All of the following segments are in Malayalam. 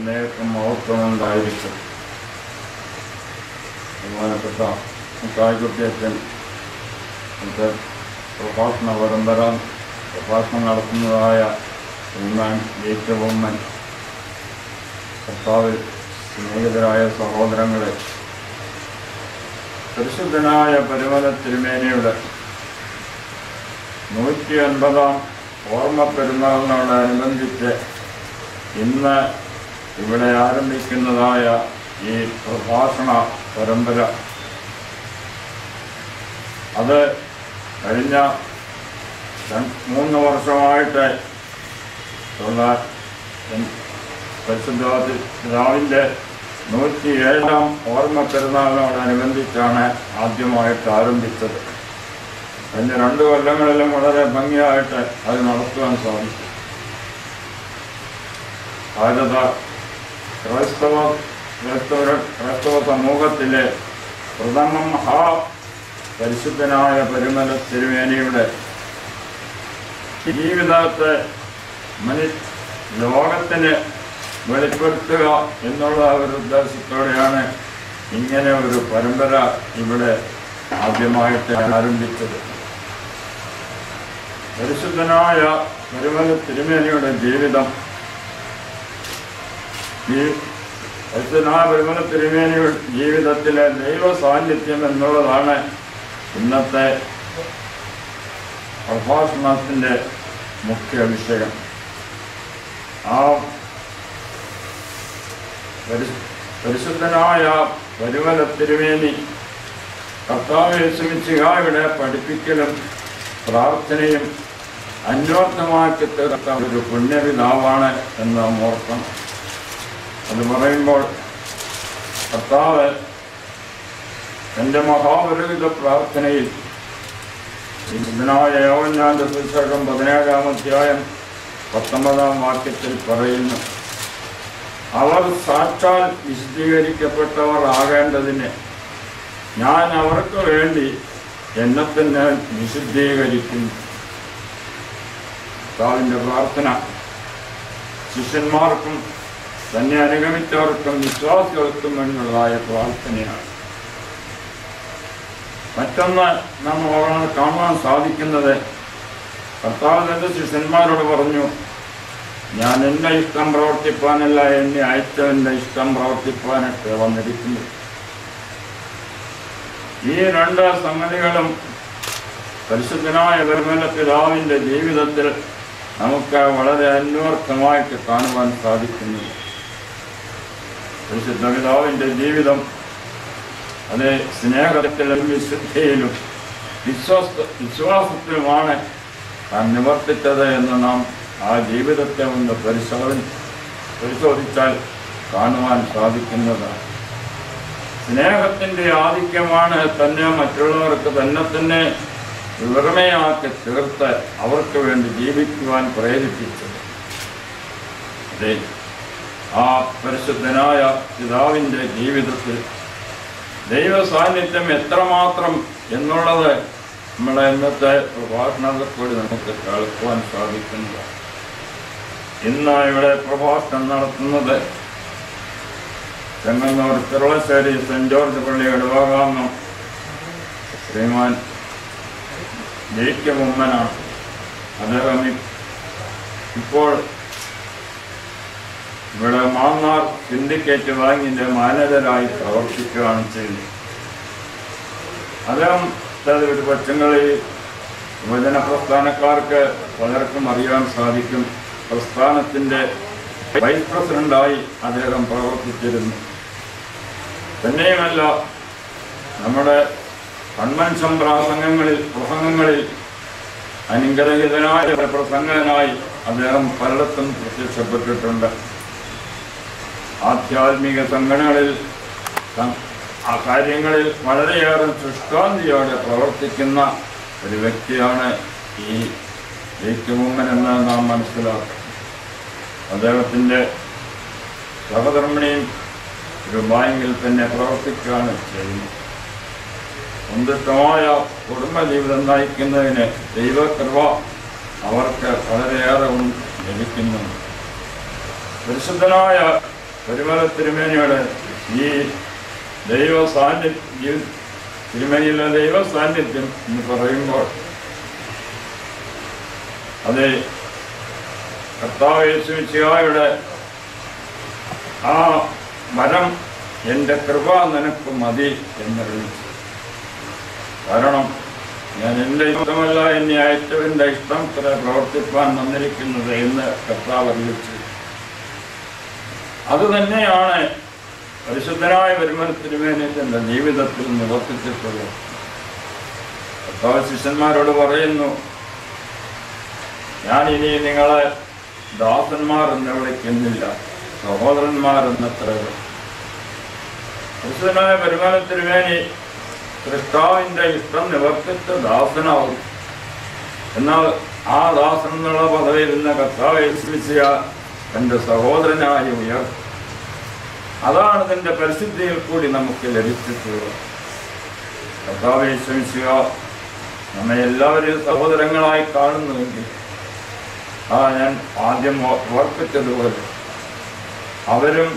എന്നേക്കും മഹത്വമുണ്ടായിരിക്കും. ബഹുമാനപ്പെട്ട കായ്ക്കുട്ടിയച്ഛൻ പ്രഭാഷണ പരമ്പര പ്രഭാഷണം നടത്തുന്നതായ ഉമ്മൻ ജയിച്ചവമ്മൻ കർത്താവിൽ സ്നേഹിതരായ സഹോദരങ്ങളെ, പരിശുദ്ധനായ പരിമല തിരുമേനിയുടെ 150-ാം ഓർമ്മ പെരുന്നാളിനോടനുബന്ധിച്ച് ഇന്ന് ഇവിടെ ആരംഭിക്കുന്നതായ ഈ പ്രഭാഷണ പരമ്പര അത് കഴിഞ്ഞ 3 വർഷമായിട്ട് പരിശുദ്ധ പിതാവിൻ്റെ 107-ാം ഓർമ്മ പെരുന്നാളിനോടനുബന്ധിച്ചാണ് ആദ്യമായിട്ട് ആരംഭിച്ചത്. കഴിഞ്ഞ 2 കൊല്ലങ്ങളിലും വളരെ ഭംഗിയായിട്ട് അത് നടത്തുവാൻ സാധിച്ചു. ഭാരത ക്രൈസ്തവ സമൂഹത്തിലെ പ്രഥമ പരിശുദ്ധനായ പരിമല തിരുമേനിയുടെ ജീവിതത്തെ ലോകത്തിന് വെളിപ്പെടുത്തുക എന്നുള്ള ഒരു ഉദ്ദേശത്തോടെയാണ് ഇങ്ങനെ ഒരു പരമ്പര ഇവിടെ ആദ്യമായിട്ട് ആരംഭിച്ചത്. പരിശുദ്ധനായ പരിമല തിരുമേനിയുടെ ജീവിതം, പരിശുദ്ധനായ പരിമല തിരുമേനിയുടെ ജീവിതത്തിലെ ദൈവ സാന്നിധ്യം എന്നുള്ളതാണ് ഇന്നത്തെ പ്രഭാഷണത്തിൻ്റെ മുഖ്യ വിഷയം. ആ പരിശുദ്ധനായ പരിമല തിരുമേനി കർത്താവ് യേശുമിശിഹായുടെ പഠിപ്പിക്കലും പ്രാർത്ഥനയും അന്വർത്ഥമാക്കി തീർത്ത ഒരു പുണ്യപിതാവാണ് എന്ന് നാം ഓർക്കണം. അത് പറയുമ്പോൾ കർത്താവ് എൻ്റെ മഹാപുരോഹിത പ്രാർത്ഥനയിൽ പരിശുദ്ധനായ യോഹന്നാന്റെ സുവിശേഷം 17-ാം അധ്യായം 19-ാം വാക്യത്തിൽ പറയുന്നു, അവർ സാക്ഷാൽ വിശദീകരിക്കപ്പെട്ടവർ ആകേണ്ടതിന് ഞാൻ അവർക്ക് വേണ്ടി എന്നെ തന്നെ വിശുദ്ധീകരിക്കുന്നു. കർത്താവിൻ്റെ പ്രാർത്ഥന ശിഷ്യന്മാർക്കും തന്നെ അനുഗമിച്ചവർക്കും വിശ്വാസികൾക്കും വേണ്ടിയുള്ളതായ പ്രാർത്ഥനയാണ്. മറ്റൊന്ന് നാം കാണുവാൻ സാധിക്കുന്നത്, കർത്താവ് തൻ്റെ ശിഷ്യന്മാരോട് പറഞ്ഞു, ഞാൻ എൻ്റെ ഇഷ്ടം പ്രവർത്തിപ്പാനല്ല എന്നെ അയച്ചവൻ്റെ ഇഷ്ടം പ്രവർത്തിപ്പാനൊക്കെ വന്നിരിക്കുന്നു. ഈ 2 സംഗതികളും പരിശുദ്ധനായ പരിമല പിതാവിൻ്റെ ജീവിതത്തിൽ നമുക്ക് വളരെ അന്വർത്ഥമായിട്ട് കാണുവാൻ സാധിക്കുന്നു. പരിശുദ്ധ പിതാവിൻ്റെ ജീവിതം അത് സ്നേഹത്തിലും വിശുദ്ധിയിലും വിശ്വാസത്തിലുമാണ് താൻ നിവർത്തിച്ചത് എന്ന് നാം ആ ജീവിതത്തെ ഒന്ന് പരിശോധിച്ചാൽ കാണുവാൻ സാധിക്കുന്നതാണ്. സ്നേഹത്തിൻ്റെ ആധിക്യമാണ് തന്നെ മറ്റുള്ളവർക്ക് തന്നെ വിവരമയാക്കി തീർത്ത് അവർക്ക് വേണ്ടി ജീവിക്കുവാൻ പ്രേരിപ്പിച്ചത്. അതെ, ആ പരിശുദ്ധനായ പിതാവിൻ്റെ ജീവിതത്തിൽ ദൈവ സാന്നിധ്യം എത്രമാത്രം എന്നുള്ളത് നമ്മുടെ ഇന്നത്തെ പ്രഭാഷണത്തിൽ കൂടി നമുക്ക് കേൾക്കുവാൻ സാധിക്കുന്നതാണ്. ഇന്ന് ഇവിടെ പ്രഭാഷണം നടത്തുന്നത് ചെങ്ങന്നൂർ ചെറുളശ്ശേരി സെൻറ് ജോർജ് പള്ളിയുടെ ഭാഗാംഗം ശ്രീമാൻ ജയിക്കമുമ്മനാണ്. അദ്ദേഹം ഇപ്പോൾ ഇവിടെ മാന്നാർ സിൻഡിക്കേറ്റ് ബാങ്കിൻ്റെ മാനേജരായി പ്രവർത്തിക്കുകയാണ് ചെയ്യുന്നത്. അദ്ദേഹം ഒരു കൊച്ചുങ്ങളിൽ യുവജന പ്രസ്ഥാനക്കാർക്ക് പലർക്കും അറിയാൻ സാധിക്കും. പ്രസ്ഥാനത്തിൻ്റെ വൈസ് പ്രസിഡൻ്റായി അദ്ദേഹം പ്രവർത്തിച്ചിരുന്നു. തന്നെയുമല്ല, നമ്മുടെ കൺവെൻഷൻ പ്രസംഗങ്ങളിൽ അനുഗ്രഹീതനായ പ്രസംഗകനായി അദ്ദേഹം പലയിടത്തും പ്രത്യക്ഷപ്പെട്ടിട്ടുണ്ട്. ആധ്യാത്മിക സംഘടനകളിൽ ആ കാര്യങ്ങളിൽ വളരെയേറെ ശുഷ്കാന്തിയോടെ പ്രവർത്തിക്കുന്ന ഒരു വ്യക്തിയാണ് ഈ ജയിക്കുമുമ്മൻ എന്ന് നാം മനസ്സിലാക്കും. അദ്ദേഹത്തിൻ്റെ സഹധർമ്മിണിയും ഒരു ബാങ്കിൽ തന്നെ പ്രവർത്തിക്കുകയാണ് ചെയ്യുന്നത്. സന്തുഷ്ടമായ കുടുംബജീവിതം നയിക്കുന്നതിന് ദൈവകൃപ അവർക്ക് വളരെയേറെ ലഭിക്കുന്നുണ്ട്. പരിശുദ്ധനായ പരിമല തിരുമേനിയുടെ ഈ ദൈവ സാന്നിധ്യം, തിരുമേനിയിലെ ദൈവ സാന്നിധ്യം എന്ന് പറയുമ്പോൾ അത് കർത്താവ് യേശു മിശിഹായുടെ ആ വരം എൻ്റെ കൃപ നിനക്ക് മതി എന്നറിയിച്ചു. കാരണം ഞാൻ എൻ്റെ ഇഷ്ടമല്ല, എന്നെ അയച്ചവൻ്റെ ഇഷ്ടം പ്രവർത്തിപ്പാൻ വന്നിരിക്കുന്നത് എന്ന് കർത്താവ് അറിയിച്ചു. അതുതന്നെയാണ് പരിശുദ്ധനായ പരിമല തിരുമേനി തൻ്റെ ജീവിതത്തിൽ നിവർത്തിച്ചിട്ടുള്ളത്. കർത്താവ് ശിഷ്യന്മാരോട് പറയുന്നു, ഞാനിനി നിങ്ങളെ ദാസന്മാർ എന്ന് വിളിക്കുന്നില്ല, സഹോദരന്മാരെന്നത്രകൾ. പരിശുദ്ധനായ പരിമല തിരുമേനി കർത്താവിൻ്റെ ഇഷ്ടം നിവർത്തിച്ച ദാസനാവും. എന്നാൽ ആ ദാസൻ എന്നുള്ള പദവിയിൽ നിന്ന് കർത്താവ് യേശുമിശിഹ തൻ്റെ സഹോദരനായി ഉയർത്തി. അതാണ് ഇതിൻ്റെ പരിശുദ്ധിയിൽ കൂടി നമുക്ക് ലഭിച്ചിട്ടുള്ളത്. കർത്താവ് യേശുമിശിഹ നമ്മെ എല്ലാവരെയും സഹോദരങ്ങളായി കാണുന്നുവെങ്കിൽ ഞാൻ ആദ്യം ഓർപ്പിച്ചതുപോലെ അവരും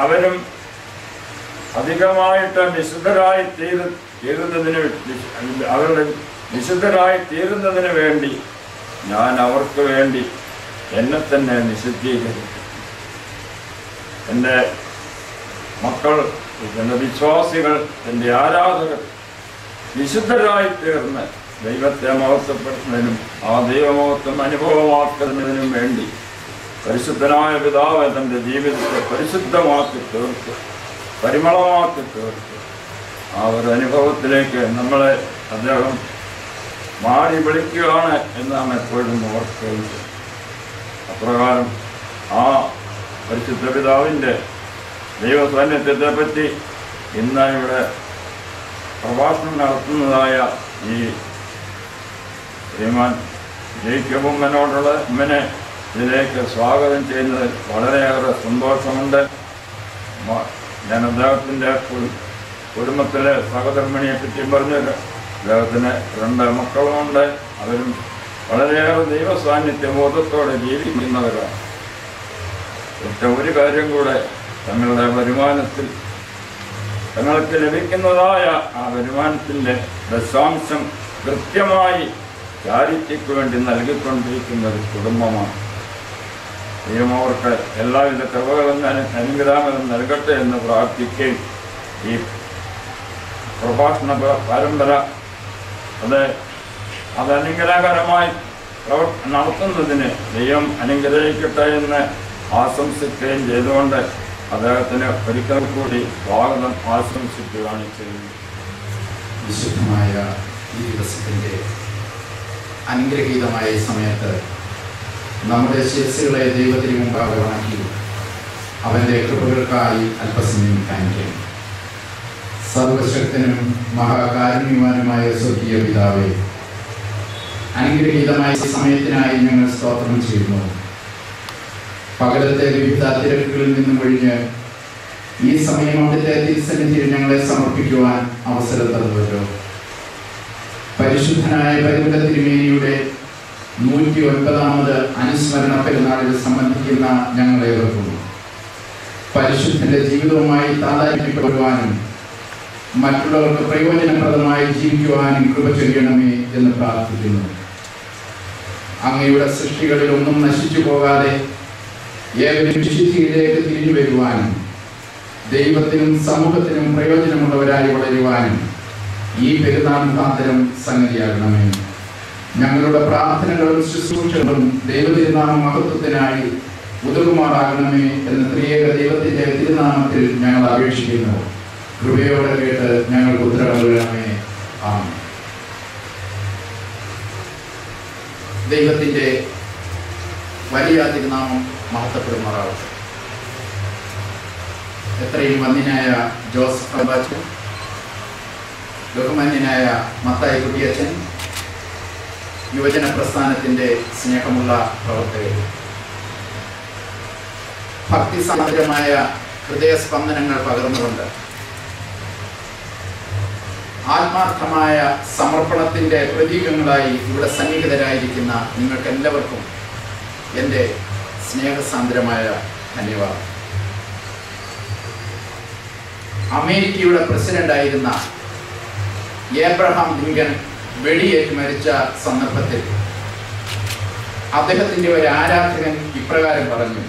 അവരും അധികമായിട്ട് വിശുദ്ധരായി തീരുന്നതിന് വേണ്ടി ഞാൻ അവർക്ക് വേണ്ടി എന്നെ തന്നെ വിശുദ്ധീകരിക്കും. എൻ്റെ മക്കൾ, എൻ്റെ വിശ്വാസികൾ, എൻ്റെ ആരാധകർ വിശുദ്ധരായി തീർന്ന് ദൈവത്തെ മഹത്വപ്പെടുത്തുന്നതിനും ആ ദൈവമഹത്വം അനുഭവമാക്കുന്നതിനും വേണ്ടി പരിശുദ്ധനായ പിതാവ് തൻ്റെ ജീവിതത്തെ പരിശുദ്ധമാക്കി തീർത്ത്, പരിമളമാക്കി തീർത്ത് ആ ഒരു അനുഭവത്തിലേക്ക് നമ്മളെ അദ്ദേഹം മാറി വിളിക്കുകയാണ് എന്ന് നാം എപ്പോഴും ഓർക്കുന്നത്. അപ്രകാരം ആ പരിശുദ്ധ പിതാവിൻ്റെ ദൈവസാന്നിധ്യത്തെ പറ്റി ഇന്ന് ഇവിടെ പ്രഭാഷണം നടത്തുന്നതായ ഈ ശ്രീമാൻ ജേക്കബ് ഉമ്മനെ ഇതിലേക്ക് സ്വാഗതം ചെയ്യുന്നതിൽ വളരെയേറെ സന്തോഷമുണ്ട്. ഞാൻ അദ്ദേഹത്തിൻ്റെ കുടുംബത്തിലെ സഹധർമ്മിണിയെ പറ്റി പറഞ്ഞത്, അദ്ദേഹത്തിന് 2 മക്കളുമുണ്ട്. അവരും വളരെയേറെ ദൈവ സാന്നിധ്യ ബോധത്തോടെ ജീവിക്കുന്നവരാണ്. ഒരു കാര്യം കൂടെ, തങ്ങളുടെ വരുമാനത്തിൽ തങ്ങൾക്ക് ലഭിക്കുന്നതായ ആ വരുമാനത്തിൻ്റെ ദശാംശം കൃത്യമായി ചാരിറ്റിക്ക് വേണ്ടി നൽകിക്കൊണ്ടിരിക്കുന്ന ഒരു കുടുംബമാണ്. ദൈവം അവർക്ക് എല്ലാവിധ കൃപകളും അനുഗ്രഹങ്ങളും നൽകട്ടെ എന്ന് പ്രാർത്ഥിക്കുകയും ഈ പ്രഭാഷണ പരമ്പര അത് അനുഗ്രഹകരമായി നടത്തുന്നതിന് ദൈവം അനുഗ്രഹിക്കട്ടെ എന്ന് ആശംസിക്കുകയും ചെയ്തുകൊണ്ട് അദ്ദേഹത്തിന് ഒരിക്കൽ കൂടി സ്വാഗതം ആശംസിക്കുകയാണ് ചെയ്യുന്നത്. വിശുദ്ധമായ ഈ ദിവസത്തിൻ്റെ അനുഗ്രഹീതമായ സമയത്ത് നമ്മുടെ ശിരസ്സുകളെ ദൈവത്തിന് മുമ്പാകെ വണക്കി അവൻ്റെ കൃപകൾക്കായി അല്പസമയം കാണിക്കും. സർവശക്തനും മഹാകാരുണ്യവാനുമായ സ്വർഗീയ പിതാവേ, അനുഗ്രഹീതമായ സമയത്തിനായി ഞങ്ങൾ സ്തോത്രം ചെയ്യുന്നു. പകലത്തെ വിവിധ തിരക്കുകളിൽ നിന്നും ഒഴിഞ്ഞ് ഈ സമയം അവിടുത്തെ തിരുസന്നിധിയിൽ ഞങ്ങളെ സമർപ്പിക്കുവാൻ അവസരം തന്നുവല്ലോ. പരിശുദ്ധനായ പരിമല തിരുമേനിയുടെ 109ാമത് അനുസ്മരണ പെരുന്നാളിൽ സംബന്ധിക്കുന്ന ഞങ്ങളേവർക്കും പരിശുദ്ധന്റെ ജീവിതവുമായി താതാത്മ്യപ്പെടുവാനും മറ്റുള്ളവർക്ക് പ്രയോജനപ്രദമായി ജീവിക്കുവാനും കൃപ ചെയ്യണമേ എന്ന് പ്രാർത്ഥിക്കുന്നു. അങ്ങയുടെ സൃഷ്ടികളിൽ ഒന്നും നശിച്ചു പോകാതെ ഏവരും വിശുദ്ധിയിലേക്ക് തിരിഞ്ഞു വരുവാനും ദൈവത്തിനും സമൂഹത്തിനും പ്രയോജനമുള്ളവരായി വളരുവാനും ഈ പെരുന്നാൾ മുഖാന്തരം സംഗതിയാകണമേ. ഞങ്ങളുടെ പ്രാർത്ഥനകളും ശുശ്രൂഷകളും ദൈവതിരുനാമ മഹത്വത്തിനായി ഉതകുമാറാകണമേ എന്ന് ത്രിയേക ദൈവത്തിന്റെ തിരുനാമത്തിൽ ഞങ്ങൾ അപേക്ഷിക്കുന്നു. കൃപയോടെ കേട്ട് ഞങ്ങൾക്ക് ഉത്തരവരുളണമേ. ആമേൻ. ദൈവത്തിന്റെ വലിയ തിരുനാമം മഹത്വപ്പെടുമാറാവട്ടെ. എത്രയും വന്യനായ ജോസഫ് അബ്ബാച്ചൻ, ബഹുമാന്യനായ മത്തായി കുട്ടിയച്ചൻ, യുവജന പ്രസ്ഥാനത്തിൻ്റെ സ്നേഹമുള്ള പ്രവർത്തകർ, ഭക്തിസാന്ദ്രമായ ഹൃദയസ്പന്ദനങ്ങൾ പകർന്നുകൊണ്ട് ആത്മാർത്ഥമായ സമർപ്പണത്തിൻ്റെ പ്രതീകങ്ങളായി ഇവിടെ സന്നിഹിതരായിരിക്കുന്ന നിങ്ങൾക്കെല്ലാവർക്കും എൻ്റെ സ്നേഹസാന്ദ്രമായ ധന്യവാദം. അമേരിക്കയുടെ പ്രസിഡന്റായിരുന്ന ഏബ്രഹാം ലിങ്കൺ വെടിയേറ്റ് മരിച്ച സന്ദർഭത്തിൽ അദ്ദേഹത്തിൻ്റെ ഒരു ആരാധകൻ ഇപ്രകാരം പറഞ്ഞു: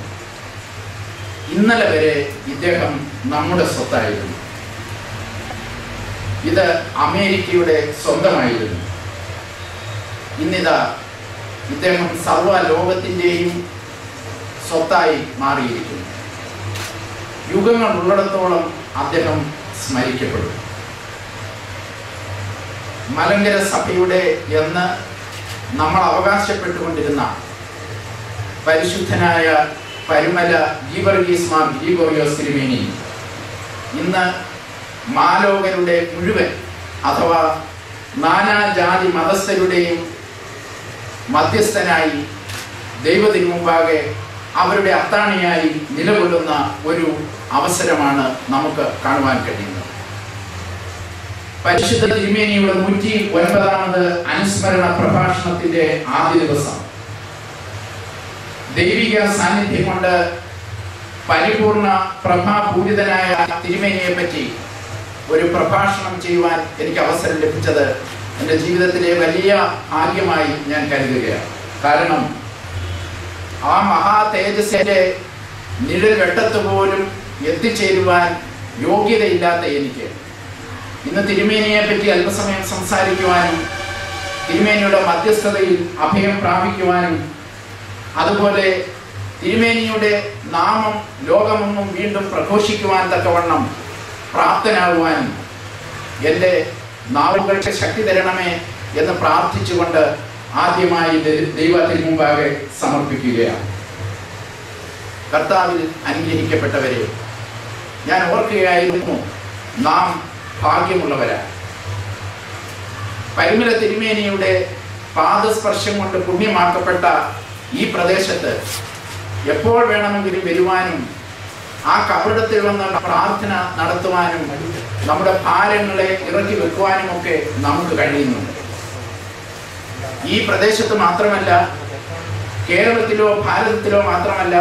ഇന്നലെ വരെ ഇദ്ദേഹം നമ്മുടെ സ്വത്തായിരുന്നു, ഇത് അമേരിക്കയുടെ സ്വന്തമായിരുന്നു. ഇന്നിതാ ഇദ്ദേഹം സർവ്വ ലോകത്തിൻ്റെയും സ്വത്തായി മാറിയിരിക്കുന്നു. യുഗങ്ങൾ ഉള്ളിടത്തോളം അദ്ദേഹം സ്മരിക്കപ്പെടും. മലങ്കര സഭയുടെ എന്ന് നമ്മൾ അവകാശപ്പെട്ടുകൊണ്ടിരുന്ന പരിശുദ്ധനായ പരുമല ഗീവർഗീസ് മാർ ഗ്രിഗോറിയോസ് തിരുമേനി ഇന്ന് മാലോകരുടെ മുഴുവൻ അഥവാ നാനാജാതി മതസ്ഥരുടെയും മധ്യസ്ഥനായി ദൈവത്തിനു മുമ്പാകെ അവരുടെ അത്താണിയായി നിലകൊള്ളുന്ന ഒരു അവസരമാണ് നമുക്ക് കാണുവാൻ കഴിയുന്നത്. പരിശുദ്ധ തിരുമേനിയുടെ 109ാമത് അനുസ്മരണ പ്രഭാഷണത്തിന്റെ ആദ്യ ദിവസം ദൈവിക സാന്നിധ്യം കൊണ്ട് പരിപൂർണ പ്രഭാപൂരിതനായ തിരുമേനിയെ പറ്റി ഒരു പ്രഭാഷണം ചെയ്യുവാൻ എനിക്ക് അവസരം ലഭിച്ചത് എൻ്റെ ജീവിതത്തിലെ വലിയ ഭാഗ്യമായി ഞാൻ കരുതുകയാണ്. കാരണം ആ മഹാ തേജസ്സിന്റെ നിഴൽ വെട്ടത്ത് പോലും എത്തിച്ചേരുവാൻ യോഗ്യതയില്ലാത്ത എനിക്ക് ഇന്ന് തിരുമേനിയെ പറ്റി അല്പസമയം സംസാരിക്കുവാനും തിരുമേനിയുടെ മധ്യസ്ഥതയിൽ അഭയം പ്രാപിക്കുവാനും അതുപോലെ തിരുമേനിയുടെ നാമം ലോകമെങ്ങും വീണ്ടും പ്രഘോഷിക്കുവാൻ തക്കവണ്ണം പ്രാപ്തനാകുവാനും എൻ്റെ നാവുകൾക്ക് ശക്തി തരണമേ എന്ന് പ്രാർത്ഥിച്ചുകൊണ്ട് ആദ്യമായി ദൈവത്തിന് മുമ്പാകെ സമർപ്പിക്കുകയാണ്. കർത്താവിൽ അനുഗ്രഹിക്കപ്പെട്ടവരെ, ഞാൻ ഓർക്കുകയായിരുന്നു, നാം ഭാഗ്യമുള്ളവരാണ്. പരുമല തിരുമേനിയുടെ പാദസ്പർശം കൊണ്ട് പുണ്യമാക്കപ്പെട്ട ഈ പ്രദേശത്ത് എപ്പോൾ വേണമെങ്കിലും വരുവാനും ആ കബറിടത്തിൽ വന്ന് പ്രാർത്ഥന നടത്തുവാനും നമ്മുടെ ഭാരങ്ങളെ ഇറക്കി വെക്കുവാനും ഒക്കെ നമുക്ക് കഴിയുന്നുണ്ട്. ഈ പ്രദേശത്ത് മാത്രമല്ല, കേരളത്തിലോ ഭാരതത്തിലോ മാത്രമല്ല,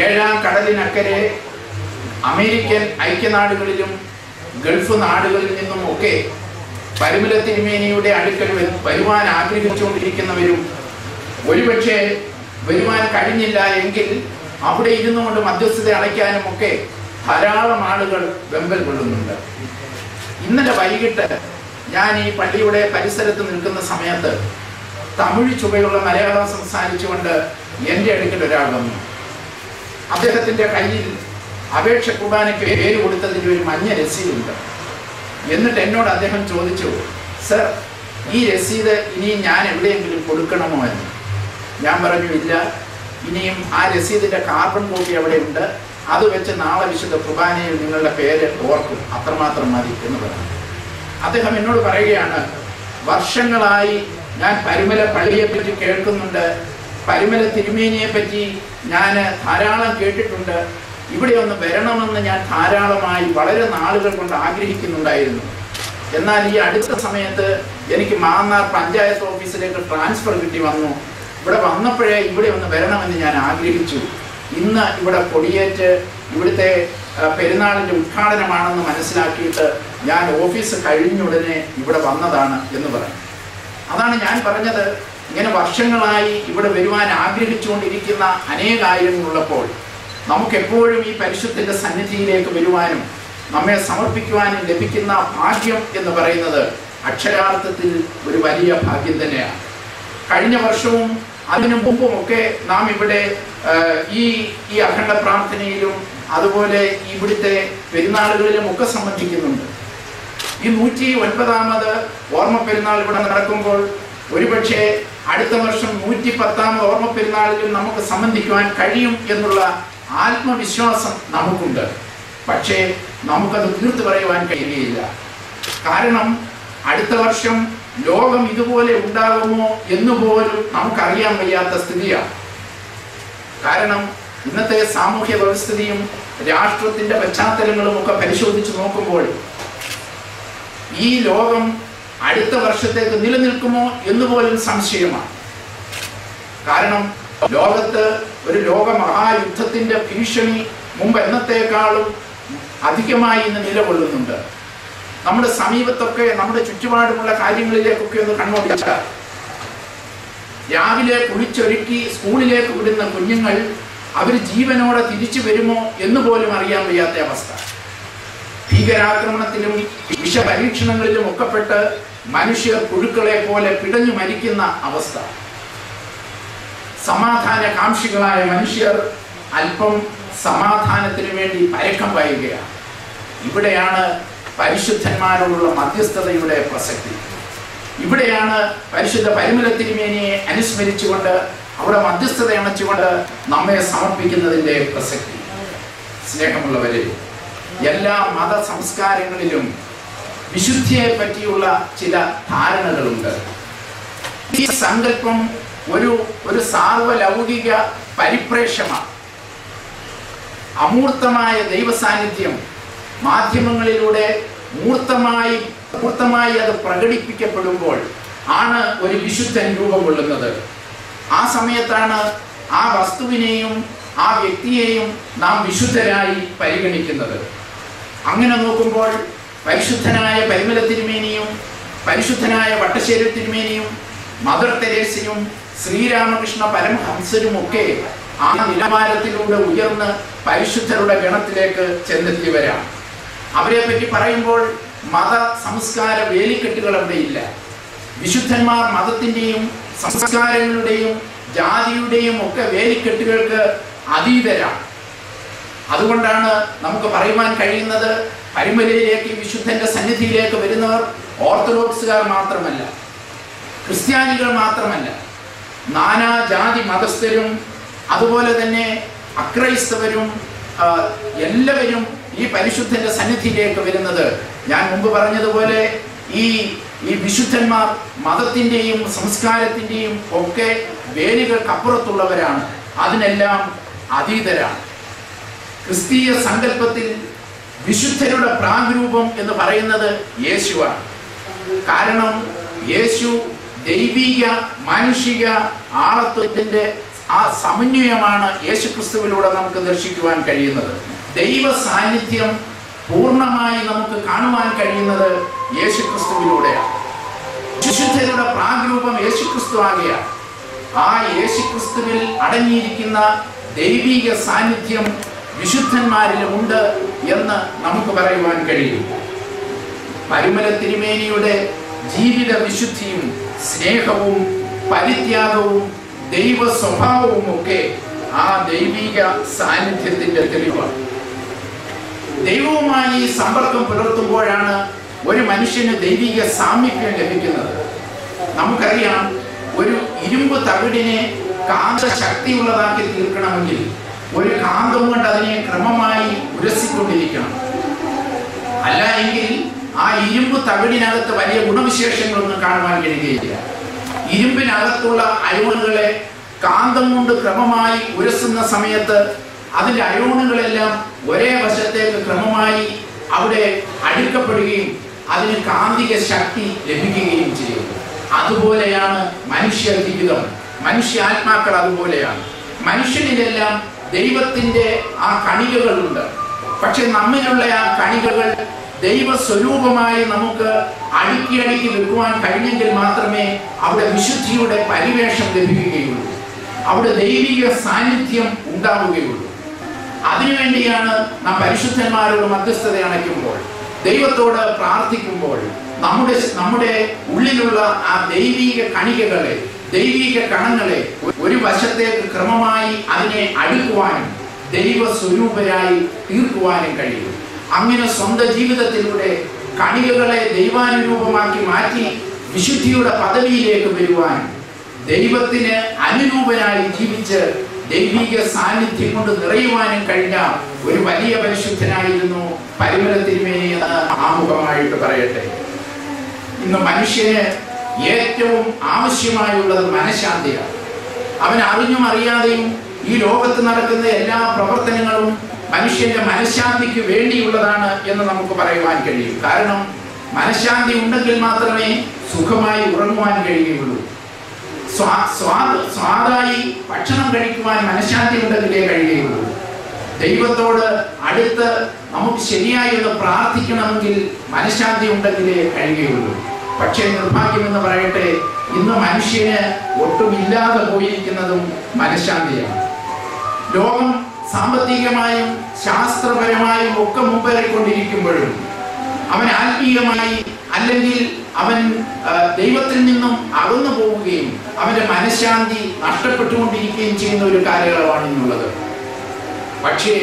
7ാം കടലിനക്കരെ അമേരിക്കൻ ഐക്യനാടുകളിലും ഗൾഫ് നാടുകളിൽ നിന്നും ഒക്കെ പരുമല തിരുമേനിയുടെ അടുക്കൽ വരുവാൻ ആഗ്രഹിച്ചുകൊണ്ടിരിക്കുന്നവരും ഒരുപക്ഷെ വരുവാൻ കഴിഞ്ഞില്ല എങ്കിൽ അവിടെ ഇരുന്നുകൊണ്ട് മധ്യസ്ഥത അടയ്ക്കാനും ഒക്കെ ധാരാളം ആളുകൾ വെമ്പൽ കൊള്ളുന്നുണ്ട്. ഇന്നലെ വൈകിട്ട് ഞാൻ ഈ പള്ളിയുടെ പരിസരത്ത് നിൽക്കുന്ന സമയത്ത് തമിഴ് ചുവയുള്ള മലയാളം സംസാരിച്ചുകൊണ്ട് എൻ്റെ അടുക്കൽ ഒരാൾ വന്നു. അദ്ദേഹത്തിൻ്റെ കയ്യിൽ അപേക്ഷ കുർബാനയ്ക്ക് പേര് കൊടുത്തതിൻ്റെ ഒരു മഞ്ഞ രസീതുണ്ട്. എന്നിട്ട് എന്നോട് അദ്ദേഹം ചോദിച്ചു, സർ, ഈ രസീത് ഇനിയും ഞാൻ എവിടെയെങ്കിലും കൊടുക്കണമോ എന്ന്. ഞാൻ പറഞ്ഞു, ഇല്ല, ഇനിയും ആ രസീതിൻ്റെ കാർബൺ കോപ്പി അവിടെ ഉണ്ട്, അത് വെച്ച് നാളെ വിശുദ്ധ കുർബാനയിൽ നിങ്ങളുടെ പേര് ഓർക്കും, അത്രമാത്രം മതി എന്ന് പറഞ്ഞു. അദ്ദേഹം എന്നോട് പറയുകയാണ്, വർഷങ്ങളായി ഞാൻ പരുമല പള്ളിയെപ്പറ്റി കേൾക്കുന്നുണ്ട്, പരുമല തിരുമേനിയെ പറ്റി ഞാൻ ധാരാളം കേട്ടിട്ടുണ്ട്, ഇവിടെ ഒന്ന് വരണമെന്ന് ഞാൻ ധാരാളമായി വളരെ നാളുകൾ കൊണ്ട് ആഗ്രഹിക്കുന്നുണ്ടായിരുന്നു. എന്നാൽ ഈ അടുത്ത സമയത്ത് എനിക്ക് മാന്നാർ പഞ്ചായത്ത് ഓഫീസിലേക്ക് ട്രാൻസ്ഫർ കിട്ടി വന്നു. ഇവിടെ വന്നപ്പോഴേ ഇവിടെ ഒന്ന് വരണമെന്ന് ഞാൻ ആഗ്രഹിച്ചു. ഇന്ന് ഇവിടെ കൊടിയേറ്റ് ഇവിടുത്തെ പെരുന്നാളിൻ്റെ ഉദ്ഘാടനമാണെന്ന് മനസ്സിലാക്കിയിട്ട് ഞാൻ ഓഫീസ് കഴിഞ്ഞുടനെ ഇവിടെ വന്നതാണ് എന്ന് പറഞ്ഞു. അതാണ് ഞാൻ പറഞ്ഞത്, ഇങ്ങനെ വർഷങ്ങളായി ഇവിടെ വരുവാൻ ആഗ്രഹിച്ചുകൊണ്ടിരിക്കുന്ന അനേകായിരങ്ങളുള്ളപ്പോൾ നമുക്കെപ്പോഴും ഈ പരിശുദ്ധൻ്റെ സന്നിധിയിലേക്ക് വരുവാനും നമ്മെ സമർപ്പിക്കുവാനും ലഭിക്കുന്ന ഭാഗ്യം എന്ന് പറയുന്നത് അക്ഷരാർത്ഥത്തിൽ ഒരു വലിയ ഭാഗ്യം തന്നെയാണ്. കഴിഞ്ഞ വർഷവും അതിനു മുമ്പുമൊക്കെ നാം ഇവിടെ ഈ അഖണ്ഡ പ്രാർത്ഥനയിലും അതുപോലെ ഇവിടുത്തെ പെരുന്നാളുകളിലും ഒക്കെ സംബന്ധിക്കുന്നുണ്ട്. ഈ 109ാമത് ഓർമ്മ പെരുന്നാൾ ഇവിടെ നടക്കുമ്പോൾ ഒരുപക്ഷെ അടുത്ത വർഷം 110ാമത് ഓർമ്മ പെരുന്നാളിലും നമുക്ക് സംബന്ധിക്കുവാൻ കഴിയും എന്നുള്ള ആത്മവിശ്വാസം നമുക്കുണ്ട്. പക്ഷേ നമുക്കത് തീർത്തു പറയുവാൻ കഴിയുകയില്ല. കാരണം അടുത്ത വർഷം ലോകം ഇതുപോലെ ഉണ്ടാകുമോ എന്നുപോലും നമുക്കറിയാൻ വയ്യാത്ത സ്ഥിതിയാണ്. കാരണം ഇന്നത്തെ സാമൂഹ്യ വ്യവസ്ഥിതിയും രാഷ്ട്രത്തിന്റെ പശ്ചാത്തലങ്ങളും ഒക്കെ പരിശോധിച്ച് നോക്കുമ്പോൾ ഈ ലോകം അടുത്ത വർഷത്തേക്ക് നിലനിൽക്കുമോ എന്നുപോലും സംശയമാണ്. കാരണം ലോകത്ത് ഒരു ലോക മഹായുദ്ധത്തിന്റെ ഭീഷണി മുമ്പ് എന്നത്തേക്കാളും അധികമായി ഇന്ന് നിലകൊള്ളുന്നുണ്ട്. നമ്മുടെ സമീപത്തൊക്കെ നമ്മുടെ ചുറ്റുപാടുമുള്ള കാര്യങ്ങളിലേക്കൊക്കെ ഒന്ന് കണ്ണോടിച്ചാൽ രാവിലെ കുളിച്ചൊരുക്കി സ്കൂളിലേക്ക് വിടുന്ന കുഞ്ഞുങ്ങൾ അവർ ജീവനോടെ തിരിച്ചു വരുമോ എന്ന് പോലും അറിയാൻ വയ്യാത്ത അവസ്ഥ. ഭീകരാക്രമണത്തിലും വിഷപരീക്ഷണങ്ങളിലും ഒക്കെപ്പെട്ട് മനുഷ്യർ പുഴുക്കളെ പോലെ പിടഞ്ഞു മരിക്കുന്ന അവസ്ഥ. സമാധാന കാംക്ഷികളായ മനുഷ്യർ അല്പം സമാധാനത്തിന് വേണ്ടി പരക്കം പായുകയാണ്. ഇവിടെയാണ് പരിശുദ്ധന്മാരോടുള്ള മധ്യസ്ഥതയുടെ പ്രസക്തി. ഇവിടെയാണ് പരിശുദ്ധ പരിമല തിരുമേനിയെ അനുസ്മരിച്ചുകൊണ്ട് അവിടെ മധ്യസ്ഥത അണച്ചുകൊണ്ട് നമ്മെ സമർപ്പിക്കുന്നതിൻ്റെ പ്രസക്തി. സ്നേഹമുള്ളവരെ, എല്ലാ മത സംസ്കാരങ്ങളിലും വിശുദ്ധിയെ പറ്റിയുള്ള ചില ധാരണകളുണ്ട്. ഈ സങ്കല്പം ഒരു സാർവലൗകിക പരിപ്രേക്ഷമാണ്. അമൂർത്തമായ ദൈവ സാന്നിധ്യം മാധ്യമങ്ങളിലൂടെ മൂർത്തമായി അത് പ്രകടിപ്പിക്കപ്പെടുമ്പോൾ ആണ് ഒരു വിശുദ്ധൻ രൂപം കൊള്ളുന്നത്. ആ സമയത്താണ് ആ വസ്തുവിനെയും ആ വ്യക്തിയെയും നാം വിശുദ്ധരായി പരിഗണിക്കുന്നത്. അങ്ങനെ നോക്കുമ്പോൾ പരിശുദ്ധനായ പരിമല തിരുമേനിയും പരിശുദ്ധനായ വട്ടശ്ശേരി തിരുമേനിയും മദർ തെരേസയും ശ്രീരാമകൃഷ്ണ പരമഹംസരുമൊക്കെ ആ നിലവാരത്തിലൂടെ ഉയർന്ന് പരിശുദ്ധരുടെ ഗണത്തിലേക്ക് ചെന്നെത്തിയവരാണ്. അവരെ പറ്റി പറയുമ്പോൾ മത സംസ്കാര വേലിക്കെട്ടുകൾ അവിടെയില്ല. വിശുദ്ധന്മാർ മതത്തിൻ്റെയും സംസ്കാരങ്ങളുടെയും ജാതിയുടെയും ഒക്കെ വേലിക്കെട്ടുകൾക്ക് അതീതരാണ്. അതുകൊണ്ടാണ് നമുക്ക് പറയുവാൻ കഴിയുന്നത്, പരിമലയിലേക്ക് വിശുദ്ധന്റെ സന്നിധിയിലേക്ക് വരുന്നവർ ഓർത്തഡോക്സുകാർ മാത്രമല്ല, ക്രിസ്ത്യാനികൾ മാത്രമല്ല, നാനാജാതി മതസ്ഥരും അതുപോലെ തന്നെ അക്രൈസ്തവരും എല്ലാവരും ഈ പരിശുദ്ധന്റെ സന്നിധിയിലേക്ക് വരുന്നത്. ഞാൻ മുമ്പ് പറഞ്ഞതുപോലെ ഈ വിശുദ്ധന്മാർ മതത്തിൻ്റെയും സംസ്കാരത്തിൻ്റെയും ഒക്കെ വേലികൾക്കപ്പുറത്തുള്ളവരാണ്, അതിനെല്ലാം അതീതരാണ്. ക്രിസ്തീയ സങ്കല്പത്തിൽ വിശുദ്ധരുടെ പ്രാഗ്രൂപം എന്ന് പറയുന്നത് യേശുവാണ്. കാരണം യേശു ദൈവിക മാനുഷിക ആളത്വത്തിന്റെ ആ സമന്വയമാണ് യേശുക്രിസ്തുവിലൂടെ നമുക്ക് ദർശിക്കുവാൻ കഴിയുന്നത്. ദൈവ സാന്നിധ്യം പൂർണ്ണമായി നമുക്ക് കാണുവാൻ കഴിയുന്നത് യേശുക്രിസ്തുവിലൂടെയാണ്. വിശുദ്ധരുടെ പ്രാഗ്രൂപം യേശുക്രിസ്തു ആകെയാണ്. ആ യേശുക്രിസ്തുവിൽ അടങ്ങിയിരിക്കുന്ന ദൈവിക സാന്നിധ്യം വിശുദ്ധന്മാരിലുമുണ്ട് എന്ന് നമുക്ക് പറയുവാൻ കഴിയും. പരിമല തിരുമേനിയുടെ ജീവിത വിശുദ്ധിയും സ്നേഹവും പരിത്യാഗവും ദൈവ സ്വഭാവവും ഒക്കെ ആ ദൈവിക സാന്നിധ്യത്തിന്റെ തെളിവാണ്. ദൈവവുമായി സമ്പർക്കം പുലർത്തുമ്പോഴാണ് ഒരു മനുഷ്യന് ദൈവിക സാമീപ്യം ലഭിക്കുന്നത്. നമുക്കറിയാം, ഒരു ഇരുമ്പ് തകിടിനെ കാന്തശക്തിയുള്ളതാക്കി തീർക്കണമെങ്കിൽ ഒരു കാന്തം കൊണ്ട് അതിനെ ക്രമമായി ഉരസിക്കൊണ്ടിരിക്കണം. അല്ല എങ്കിൽ ആ ഇരുമ്പ് തകിടിനകത്ത് വലിയ ഗുണവിശേഷങ്ങളൊന്നും കാണുവാൻ കഴിയുകയില്ല. ഇരുമ്പിനകത്തുള്ള അയോണുകളെ കാന്തം കൊണ്ട് ക്രമമായി ഉരസുന്ന സമയത്ത് അതിൻ്റെ അയോണുകളെല്ലാം ഒരേ വശത്തേക്ക് ക്രമമായി അവിടെ അടുക്കപ്പെടുകയും അതിന് കാന്തിക ശക്തി ലഭിക്കുകയും ചെയ്യും. അതുപോലെയാണ് മനുഷ്യ ജീവിതം, മനുഷ്യാത്മാക്കൾ അതുപോലെയാണ്. മനുഷ്യനിലെല്ലാം ദൈവത്തിൻ്റെ ആ കണികകളുണ്ട്. പക്ഷെ നമ്മിലുള്ള ആ കണികകൾ ദൈവസ്വരൂപമായി നമുക്ക് അടുക്കി വെക്കുവാൻ കഴിഞ്ഞെങ്കിൽ മാത്രമേ അവിടെ വിശുദ്ധിയുടെ പരിവേഷം ലഭിക്കുകയുള്ളൂ, അവിടെ ദൈവിക സാന്നിധ്യം ഉണ്ടാവുകയുള്ളൂ. അതിനുവേണ്ടിയാണ് നാം പരിശുദ്ധന്മാരോട് മധ്യസ്ഥത അണയ്ക്കുമ്പോൾ, ദൈവത്തോട് പ്രാർത്ഥിക്കുമ്പോൾ നമ്മുടെ ഉള്ളിലുള്ള ആ ദൈവിക കണികകളെ, ദൈവിക കണങ്ങളെ ഒരു വശത്തേക്ക് ക്രമമായി അതിനെ അടുക്കുവാനും ദൈവസ്വരൂപരായി തീർക്കുവാനും കഴിയും. അങ്ങനെ സ്വന്തം ജീവിതത്തിലൂടെ കണികകളെ ദൈവാനുരൂപമാക്കി മാറ്റി വിശുദ്ധിയുടെ പദവിയിലേക്ക് വരുവാനും ദൈവത്തിന് അനുരൂപനായി ജീവിച്ച് ദൈവിക സാന്നിധ്യം കൊണ്ട് നിറയുവാനും കഴിഞ്ഞ ഒരു വലിയ പരിശുദ്ധനായിരുന്നു പരിമല തിരുമേനി എന്ന് ആമുഖമായിട്ട് പറയട്ടെ. ഇന്ന് മനുഷ്യന് ഏറ്റവും ആവശ്യമായുള്ളത് മനഃശാന്തിയാണ്. അവൻ അറിഞ്ഞും അറിയാതെയും ഈ ലോകത്ത് നടക്കുന്ന എല്ലാ പ്രവർത്തനങ്ങളും മനുഷ്യന്റെ മനഃശാന്തിക്ക് വേണ്ടിയുള്ളതാണ് എന്ന് നമുക്ക് പറയുവാൻ കഴിയും. കാരണം മനഃശാന്തി ഉണ്ടെങ്കിൽ മാത്രമേ സുഖമായി ഉറങ്ങുവാൻ കഴിയുകയുള്ളൂ. സ്വാദായി ഭക്ഷണം കഴിക്കുവാൻ മനഃശാന്തി ഉണ്ടെങ്കിലേ കഴിയുകയുള്ളൂ. ദൈവത്തോട് അടുത്ത് നമുക്ക് ശരിയായി ഒന്ന് പ്രാർത്ഥിക്കണമെങ്കിൽ മനഃശാന്തി ഉണ്ടെങ്കിലേ കഴിയുകയുള്ളൂ. പക്ഷേ നിർഭാഗ്യമെന്ന് പറയട്ടെ, ഇന്ന് മനുഷ്യന് ഒട്ടുമില്ലാതെ പോയിരിക്കുന്നതും മനഃശാന്തിയാണ്. ലോകം സാമ്പത്തികമായും ശാസ്ത്രപരമായും ഒക്കെ മുമ്പേറിക്കൊണ്ടിരിക്കുമ്പോഴും അവൻ ആത്മീയമായി അല്ലെങ്കിൽ അവൻ ദൈവത്തിൽ നിന്നും അകന്നു പോവുകയും അവന്റെ മനഃശാന്തി നഷ്ടപ്പെട്ടുകൊണ്ടിരിക്കുകയും ചെയ്യുന്ന ഒരു കാലയളവാണ് ഇന്നുള്ളത്. പക്ഷേ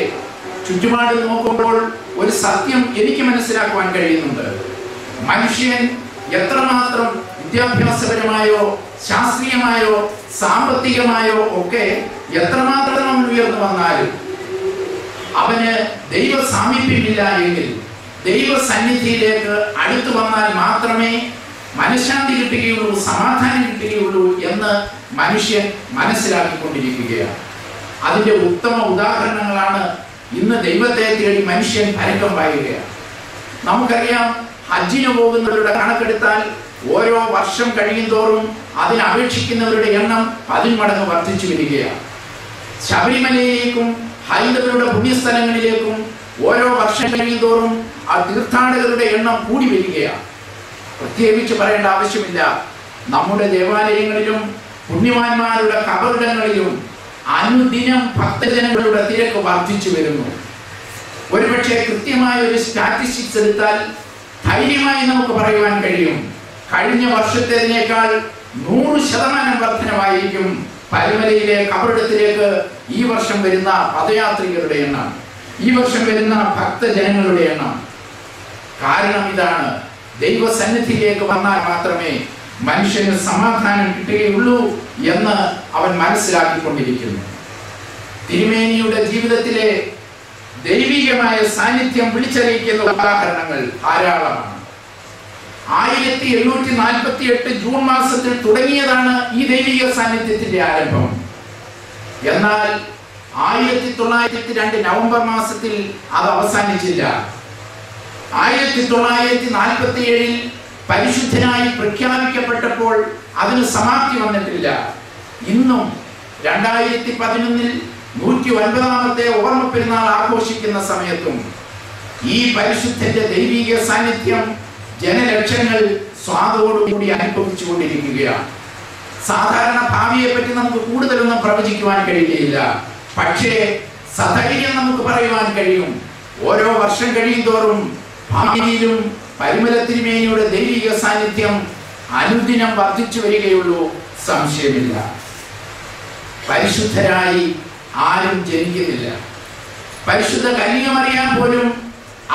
ചുറ്റുപാട് നോക്കുമ്പോൾ ഒരു സത്യം എനിക്ക് മനസ്സിലാക്കുവാൻ കഴിയുന്നുണ്ട്. മനുഷ്യൻ എത്രമാത്രം വിദ്യാഭ്യാസപരമായോ ശാസ്ത്രീയമായോ സാമ്പത്തികമായോ ഒക്കെ എത്രമാത്രം അവൻ ഉയർന്നു വന്നാലും അവന് ദൈവ സാമീപ്യമില്ല എങ്കിൽ, ദൈവ സന്നിധിയിലേക്ക് അടുത്തു വന്നാൽ മാത്രമേ മനഃശാന്തി കിട്ടുകയുള്ളൂ, സമാധാനം കിട്ടുകയുള്ളൂ എന്ന് മനുഷ്യൻ മനസ്സിലാക്കിക്കൊണ്ടിരിക്കുകയാണ്. അതിന്റെ ഉത്തമ ഉദാഹരണങ്ങളാണ് ഇന്ന് ദൈവത്തെ തേടി മനുഷ്യൻ പരക്കം പായുകയാണ്. നമുക്കറിയാം, ഹജ്ജിന് പോകുന്നവരുടെ കണക്കെടുത്താൽ ഓരോ വർഷം കഴിയും തോറും അതിനപേക്ഷിക്കുന്നവരുടെ എണ്ണം 10 മടങ്ങ് വർദ്ധിച്ചു വരികയാണ്. ശബരിമലയിലേക്കും ഹൈന്ദവരുടെ പുണ്യസ്ഥലങ്ങളിലേക്കും ഓരോ വർഷം കഴിയും തോറും ആ തീർത്ഥാടകരുടെ എണ്ണം കൂടി വരികയാണ്. പ്രത്യേകിച്ച് പറയേണ്ട ആവശ്യമില്ല, നമ്മുടെ ദേവാലയങ്ങളിലും പുണ്യവാന്മാരുടെ കബറിടങ്ങളിലും അനുദിനം ഭക്തജനങ്ങളുടെ തിരക്ക് വർദ്ധിച്ചു വരുന്നു. ഒരുപക്ഷെ കൃത്യമായ ഒരു സ്റ്റാറ്റിസ്റ്റിക്സ് എടുത്താൽ ധൈര്യമായി നമുക്ക് പറയുവാൻ കഴിയും, കഴിഞ്ഞ വർഷത്തേതിനേക്കാൾ 100% വർധനമായിരിക്കും പരുമലയിലെ കബറിടത്തിലേക്ക് ഈ വർഷം വരുന്ന പദയാത്രികരുടെ എണ്ണം, ഈ വർഷം വരുന്ന ഭക്തജനങ്ങളുടെ എണ്ണം. കാരണം ഇതാണ്, ദൈവസന്നിധിയിലേക്ക് വന്നാൽ മാത്രമേ മനുഷ്യന് സമാധാനം കിട്ടുകയുള്ളൂ എന്ന് അവൻ മനസ്സിലാക്കിക്കൊണ്ടിരിക്കുന്നു. തിരുമേനിയുടെ ജീവിതത്തിലെ ദൈവികമായ സാന്നിധ്യം വിളിച്ചറിയിക്കുന്ന ഉദാഹരണങ്ങൾ ധാരാളമാണ്. 1848 ജൂൺ മാസത്തിൽ തുടങ്ങിയതാണ് ഈ ദൈവിക സാന്നിധ്യത്തിന്റെ ആരംഭം. എന്നാൽ 1902 നവംബർ മാസത്തിൽ അത് അവസാനിച്ചില്ല. 1947 പരിശുദ്ധനായി പ്രഖ്യാപിക്കപ്പെട്ടപ്പോൾ അതിന് സമാപ്തി വന്നിട്ടില്ല. ഇന്നും 2011 109ാമത്തെ ഓർമ്മ പെരുന്നാൾ ആഘോഷിക്കുന്ന സമയത്തും ഈ പരിശുദ്ധന്റെ ദൈവിക സാന്നിധ്യം ജനലക്ഷങ്ങൾ സ്വാദോടുകൂടി അനുഭവിച്ചു കൊണ്ടിരിക്കുകയാണ്. സാധാരണ ഭാവിയെ പറ്റി നമുക്ക് കൂടുതലൊന്നും പ്രവചിക്കുവാൻ കഴിയുകയില്ല. പക്ഷേ സധൈര്യം നമുക്ക് പറയുവാൻ കഴിയും, ഓരോ വർഷം കഴിയും തോറും ഭാവിയിലും പരിമല തിരുമേനിയുടെ ദൈവിക സാന്നിധ്യം അനുദിനം വർദ്ധിച്ചു വരികയുള്ളൂ, സംശയമില്ല. പരിശുദ്ധരായി ആരും ജനിക്കുന്നില്ല. പരിശുദ്ധ കന്യകമറിയാൻ പോലും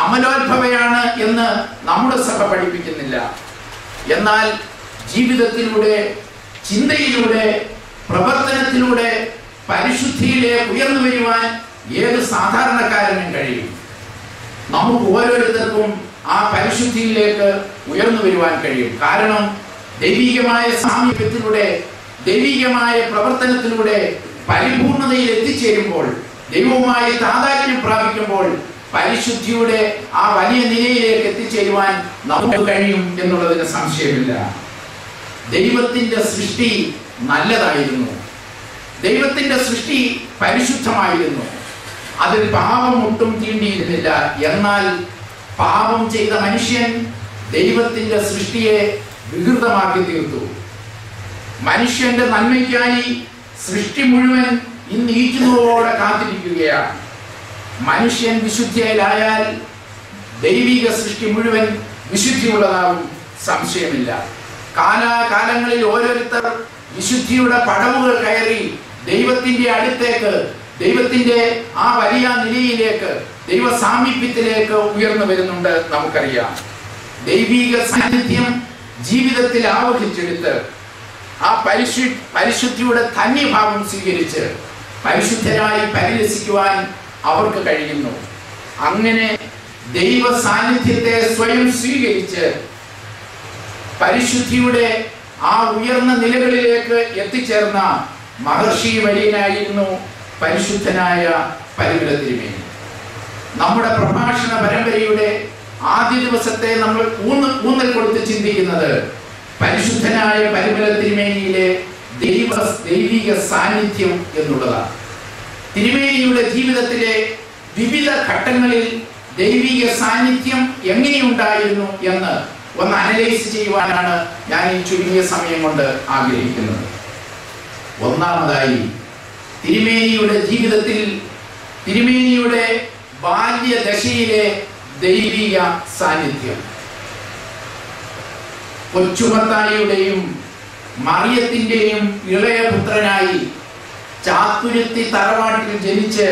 അമലോത്ഭവയാണ് എന്ന് നമ്മുടെ സഭ പഠിപ്പിക്കുന്നില്ല. എന്നാൽ ജീവിതത്തിലൂടെ, ചിന്തയിലൂടെ, പ്രവർത്തനത്തിലൂടെ പരിശുദ്ധിയിലേക്ക് ഉയർന്നു വരുവാൻ ഏത് സാധാരണക്കാരനും കഴിയും. നമുക്ക് ഓരോരുത്തർക്കും ആ പരിശുദ്ധിയിലേക്ക് ഉയർന്നു വരുവാൻ കഴിയും. കാരണം ദൈവികമായ സാമീപ്യത്തിലൂടെ, ദൈവികമായ പ്രവർത്തനത്തിലൂടെ പരിപൂർണതയിൽ എത്തിച്ചേരുമ്പോൾ, ദൈവവുമായി താതാത്മ്യം പ്രാപിക്കുമ്പോൾ പരിശുദ്ധിയുടെ ആ വലിയ നിലയിലേക്ക് എത്തിച്ചേരുവാൻ നമുക്ക് കഴിയും എന്നുള്ളതിന് സംശയമില്ല. ദൈവത്തിന്റെ സൃഷ്ടി നല്ലതായിരുന്നു. ദൈവത്തിന്റെ സൃഷ്ടി പരിശുദ്ധമായിരുന്നു. അതിൽ പാപം ഒട്ടും തീണ്ടിയിരുന്നില്ല. എന്നാൽ പാപം ചെയ്ത മനുഷ്യൻ ദൈവത്തിന്റെ സൃഷ്ടിയെ വികൃതമാക്കി തീർത്തു. മനുഷ്യന്റെ നന്മയ്ക്കായി സൃഷ്ടി മുഴുവൻ ഇന്ന് ഈറ്റുന്നതോടെ കാത്തിരിക്കുകയാണ്. മനുഷ്യൻ വിശുദ്ധിയിലായാൽ ദൈവിക സൃഷ്ടി മുഴുവൻ വിശുദ്ധിയുള്ളതാവും, സംശയമില്ല. കാലാകാലങ്ങളിൽ ഓരോരുത്തർ വിശുദ്ധിയുടെ പടവുകൾ കയറി ദൈവത്തിന്റെ അടുത്തേക്ക്, ദൈവത്തിന്റെ ആ വലിയ നിലയിലേക്ക്, ദൈവ സാമീപ്യത്തിലേക്ക് ഉയർന്നു വരുന്നുണ്ട്. നമുക്കറിയാം, ദൈവിക സാന്നിധ്യം ജീവിതത്തിൽ ആവഹിച്ചെടുത്ത് ആ പരിശുദ്ധിയുടെ ധന്യഭാവം സ്വീകരിച്ച് പരിശുദ്ധരായി പരിരസിക്കുവാൻ അവർക്ക് കഴിയുന്നു. അങ്ങനെ ദൈവ സാന്നിധ്യത്തെ സ്വയം സ്വീകരിച്ച് പരിശുദ്ധിയുടെ ആ ഉയർന്ന നിലകളിലേക്ക് എത്തിച്ചേർന്ന മഹർഷി വര്യനായിരുന്നു പരിശുദ്ധനായ പരിമല തിരുമേനി. നമ്മുടെ പ്രഭാഷണ പരമ്പരയുടെ ആദ്യ ദിവസത്തെ നമ്മൾ ഊന്നൽ കൊടുത്ത് ചിന്തിക്കുന്നത് പരിശുദ്ധനായ പരിമല തിരുമേനിയിലെ ദൈവിക സാന്നിധ്യം എന്നുള്ളതാണ്. തിരുമേനിയുടെ ജീവിതത്തിലെ വിവിധ ഘട്ടങ്ങളിൽ ദൈവിക സാന്നിധ്യം എങ്ങനെയുണ്ടായിരുന്നു എന്ന് ഒന്ന് അനലൈസ് ചെയ്യുവാനാണ് ഞാൻ ഈ ചുരുങ്ങിയ സമയം കൊണ്ട് ആഗ്രഹിക്കുന്നത്. ഒന്നാമതായി, തിരുമേനിയുടെ ജീവിതത്തിൽ തിരുമേനിയുടെ ബാല്യദശയിലെ ദൈവിക സാന്നിധ്യം. കൊച്ചുമത്തായിയുടെയും മറിയത്തിന്റെയും ഇളയ പുത്രനായി ചാത്തുരുത്തി തറവാട്ടിൽ ജനിച്ച്